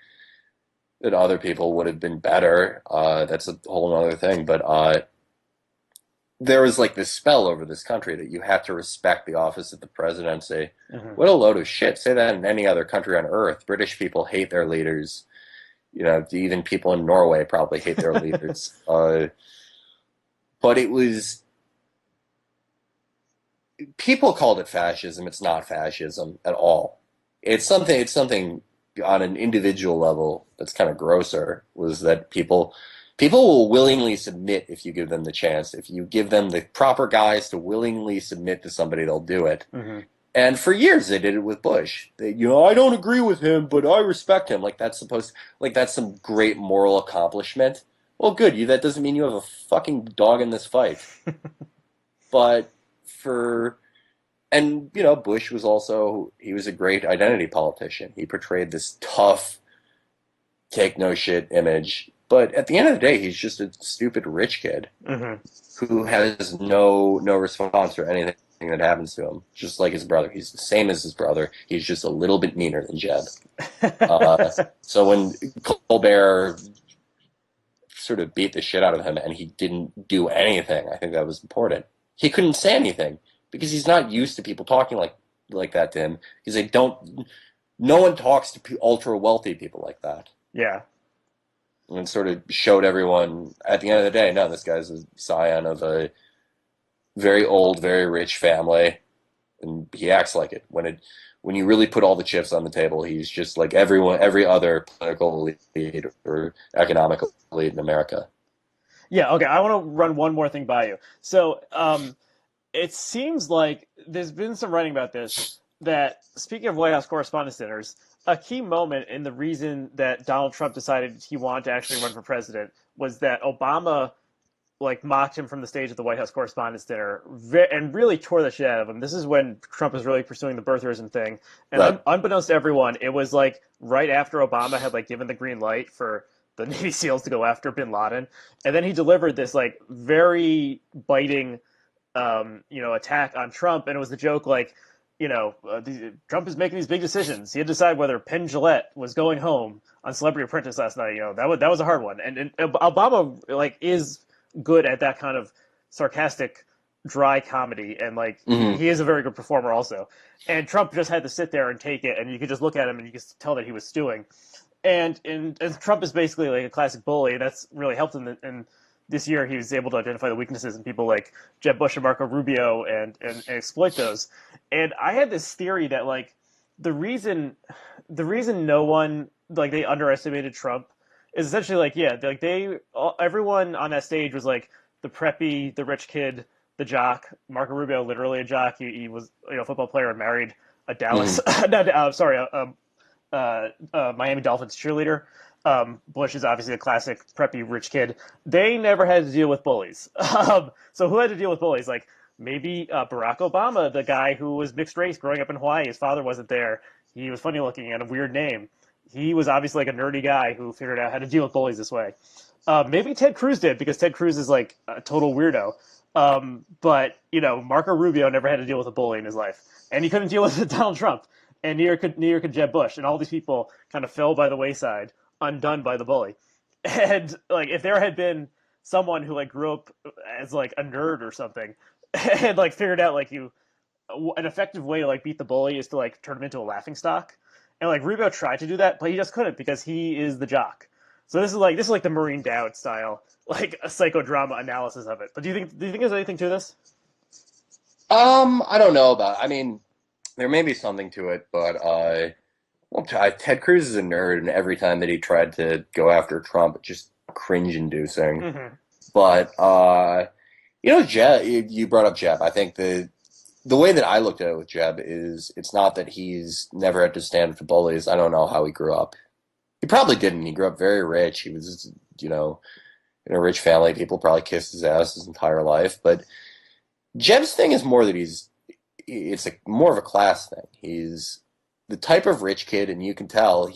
Speaker 3: that other people would have been better. That's a whole other thing. But there was like this spell over this country that you have to respect the office of the presidency.
Speaker 1: Mhm.
Speaker 3: What a load of shit. Say that in any other country on earth. British people hate their leaders. Even people in Norway probably hate their leaders. But it was, people called it fascism. It's not fascism at all. It's something on an individual level that's kind of grosser, was that people will willingly submit if you give them the chance. If you give them the proper guys to willingly submit to somebody, they'll do it.
Speaker 1: Mm-hmm.
Speaker 3: And for years they did it with Bush. I don't agree with him, but I respect him. Like that's some great moral accomplishment. Well, good. That doesn't mean you have a fucking dog in this fight. But Bush he was a great identity politician. He portrayed this tough, take no shit image. But at the end of the day, he's just a stupid rich kid who has no response for anything that happens to him. Just like his brother. He's the same as his brother. He's just a little bit meaner than Jeb. So when Colbert sort of beat the shit out of him and he didn't do anything, I think that was important. He couldn't say anything because he's not used to people talking like that to him, because no one talks to ultra wealthy people like that.
Speaker 1: Yeah.
Speaker 3: And sort of showed everyone at the end of the day, no, this guy's a scion of a very old, very rich family, and he acts like it. When you really put all the chips on the table, he's just like every other political elite or economic elite in America.
Speaker 1: Yeah, okay, I want to run one more thing by you. So, it seems like there's been some writing about this, that, speaking of White House Correspondents' Dinners, a key moment in the reason that Donald Trump decided he wanted to actually run for president was that Obama mocked him from the stage at the White House Correspondents' Dinner and really tore the shit out of him. This is when Trump was really pursuing the birtherism thing. And
Speaker 3: Right.
Speaker 1: Unbeknownst to everyone, it was right after Obama had given the green light for the Navy SEALs to go after bin Laden. And then he delivered this very biting attack on Trump, and it was the joke Trump is making these big decisions. He had to decide whether Penn Jillette was going home on Celebrity Apprentice last night. That was a hard one. And Obama is good at that kind of sarcastic, dry comedy, and he is a very good performer also. And Trump just had to sit there and take it, and you could just look at him and you could tell that he was stewing. And Trump is basically a classic bully, and that's really helped him. And this year he was able to identify the weaknesses in people like Jeb Bush and Marco Rubio and exploit those. And I had this theory that the reason no one they underestimated Trump is essentially everyone on that stage was the preppy, the rich kid, the jock. Marco Rubio, literally a jock. He was a football player and married a Dallas Miami Dolphins cheerleader. Bush is obviously a classic preppy rich kid. They never had to deal with bullies. So who had to deal with bullies? Maybe Barack Obama, the guy who was mixed race growing up in Hawaii. His father wasn't there. He was funny looking and a weird name. He was obviously a nerdy guy who figured out how to deal with bullies this way. Maybe Ted Cruz did, because Ted Cruz is a total weirdo. But Marco Rubio never had to deal with a bully in his life, and he couldn't deal with Donald Trump, and neither could Jeb Bush, and all these people kind of fell by the wayside, undone by the bully. And if there had been someone who grew up as a nerd or something, and figured out an effective way to beat the bully is to turn him into a laughingstock. And Rubio tried to do that, but he just couldn't, because he is the jock. So this is the Maureen Dowd style, a psychodrama analysis of it. But do you think there's anything to this?
Speaker 3: I don't know about. I mean, there may be something to it, but Ted Cruz is a nerd, and every time that he tried to go after Trump, it's just cringe-inducing.
Speaker 1: Mm-hmm.
Speaker 3: But Jeb, you brought up Jeb. I think the way that I looked at it with Jeb is it's not that he's never had to stand up to bullies. I don't know how he grew up. He probably didn't. He grew up very rich. He was, in a rich family. People probably kissed his ass his entire life. But Jeb's thing is more that it's more of a class thing. He's the type of rich kid, and you can tell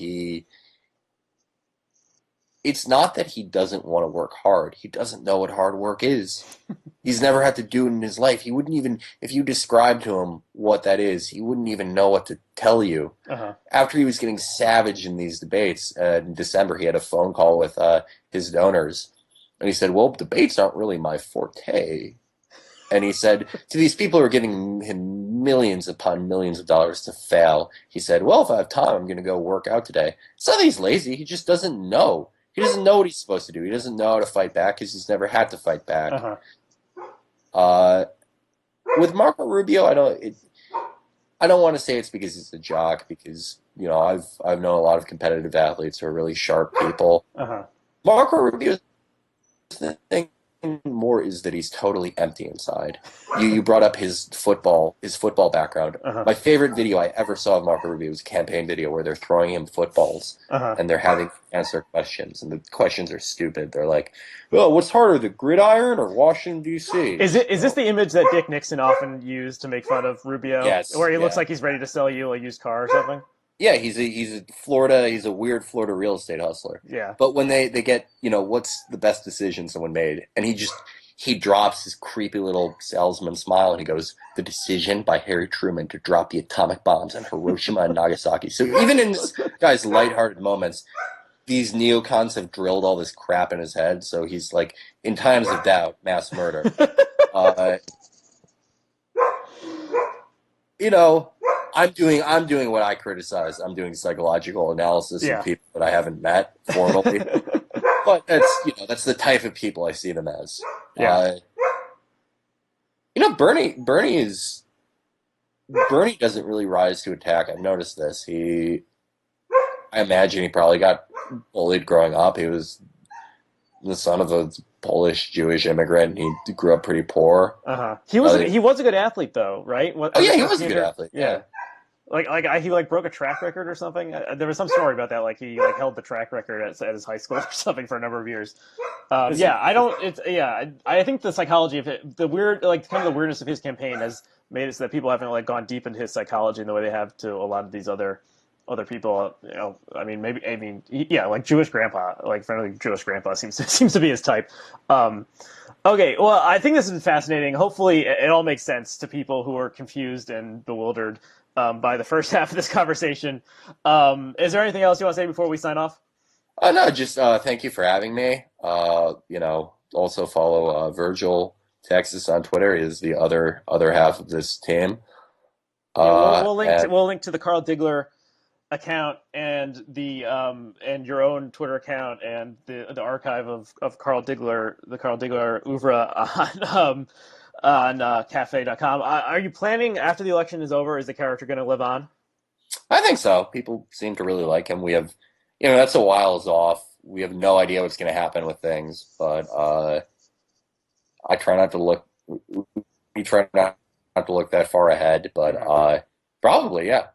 Speaker 3: it's not that he doesn't want to work hard. He doesn't know what hard work is. He's never had to do it in his life. He wouldn't even, if you described to him what that is, he wouldn't even know what to tell you.
Speaker 1: Uh-huh.
Speaker 3: After he was getting savage in these debates, in December, he had a phone call with his donors. And he said, well, debates aren't really my forte. And he said, to these people who are giving him millions upon millions of dollars to fail, he said, well, if I have time, I'm going to go work out today. It's not that he's lazy. He just doesn't know. He doesn't know what he's supposed to do. He doesn't know how to fight back because he's never had to fight back.
Speaker 1: Uh-huh.
Speaker 3: With Marco Rubio, I don't want to say it's because he's a jock, because I've known a lot of competitive athletes who are really sharp people.
Speaker 1: Uh-huh.
Speaker 3: Marco Rubio's thing more is that he's totally empty inside. You brought up his football background.
Speaker 1: Uh-huh.
Speaker 3: My favorite video I ever saw of Marco Rubio was a campaign video where they're throwing him footballs and they're having to answer questions, and the questions are stupid. They're like, "Well, what's harder, the gridiron or Washington D.C.?"
Speaker 1: Is this the image that Dick Nixon often used to make fun of Rubio?
Speaker 3: Yes,
Speaker 1: where he
Speaker 3: yeah.
Speaker 1: looks like he's ready to sell you a used car or something.
Speaker 3: Yeah, he's a weird Florida real estate hustler.
Speaker 1: Yeah.
Speaker 3: But when they get, what's the best decision someone made, and he drops his creepy little salesman smile and he goes, "The decision by Harry Truman to drop the atomic bombs on Hiroshima and Nagasaki." So even in this guy's lighthearted moments, these neocons have drilled all this crap in his head. So he's like, in times of doubt, mass murder. I'm doing what I criticize. I'm doing psychological analysis of people that I haven't met formally. But that's the type of people I see them as.
Speaker 1: Yeah.
Speaker 3: Bernie doesn't really rise to attack. I've noticed this. I imagine he probably got bullied growing up. He was the son of a Polish Jewish immigrant, and he grew up pretty poor.
Speaker 1: He was a good athlete though, right?
Speaker 3: He was a good athlete. Yeah.
Speaker 1: He broke a track record or something. There was some story about that. Like he held the track record at his high school or something for a number of years. I think the psychology of it, the weird, kind of the weirdness of his campaign has made it so that people haven't gone deep into his psychology in the way they have to a lot of these other people. Jewish grandpa, friendly Jewish grandpa seems to be his type. Okay, well, I think this has been fascinating. Hopefully, it all makes sense to people who are confused and bewildered by the first half of this conversation. Is there anything else you want to say before we sign off?
Speaker 3: No, just thank you for having me. Also follow Virgil Texas on Twitter. He is the other half of this team.
Speaker 1: We'll link to the Carl Diggler account and the and your own Twitter account and the archive of Carl Diggler, the Carl Diggler oeuvre on cafe.com. Are you planning, after the election is over, is the character going to live on?
Speaker 3: I think so. People seem to really like him. We have, that's a while off. We have no idea what's going to happen with things, but I try not to look. We try not to look that far ahead, but probably, yeah.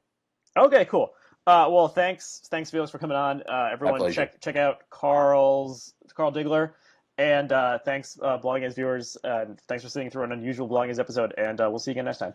Speaker 3: Okay,
Speaker 1: cool. Well, thanks, Felix, for coming on. Everyone, check out Carl Diggler, and thanks, Blogging As viewers. Thanks for sitting through an unusual Blogging As episode, and we'll see you again next time.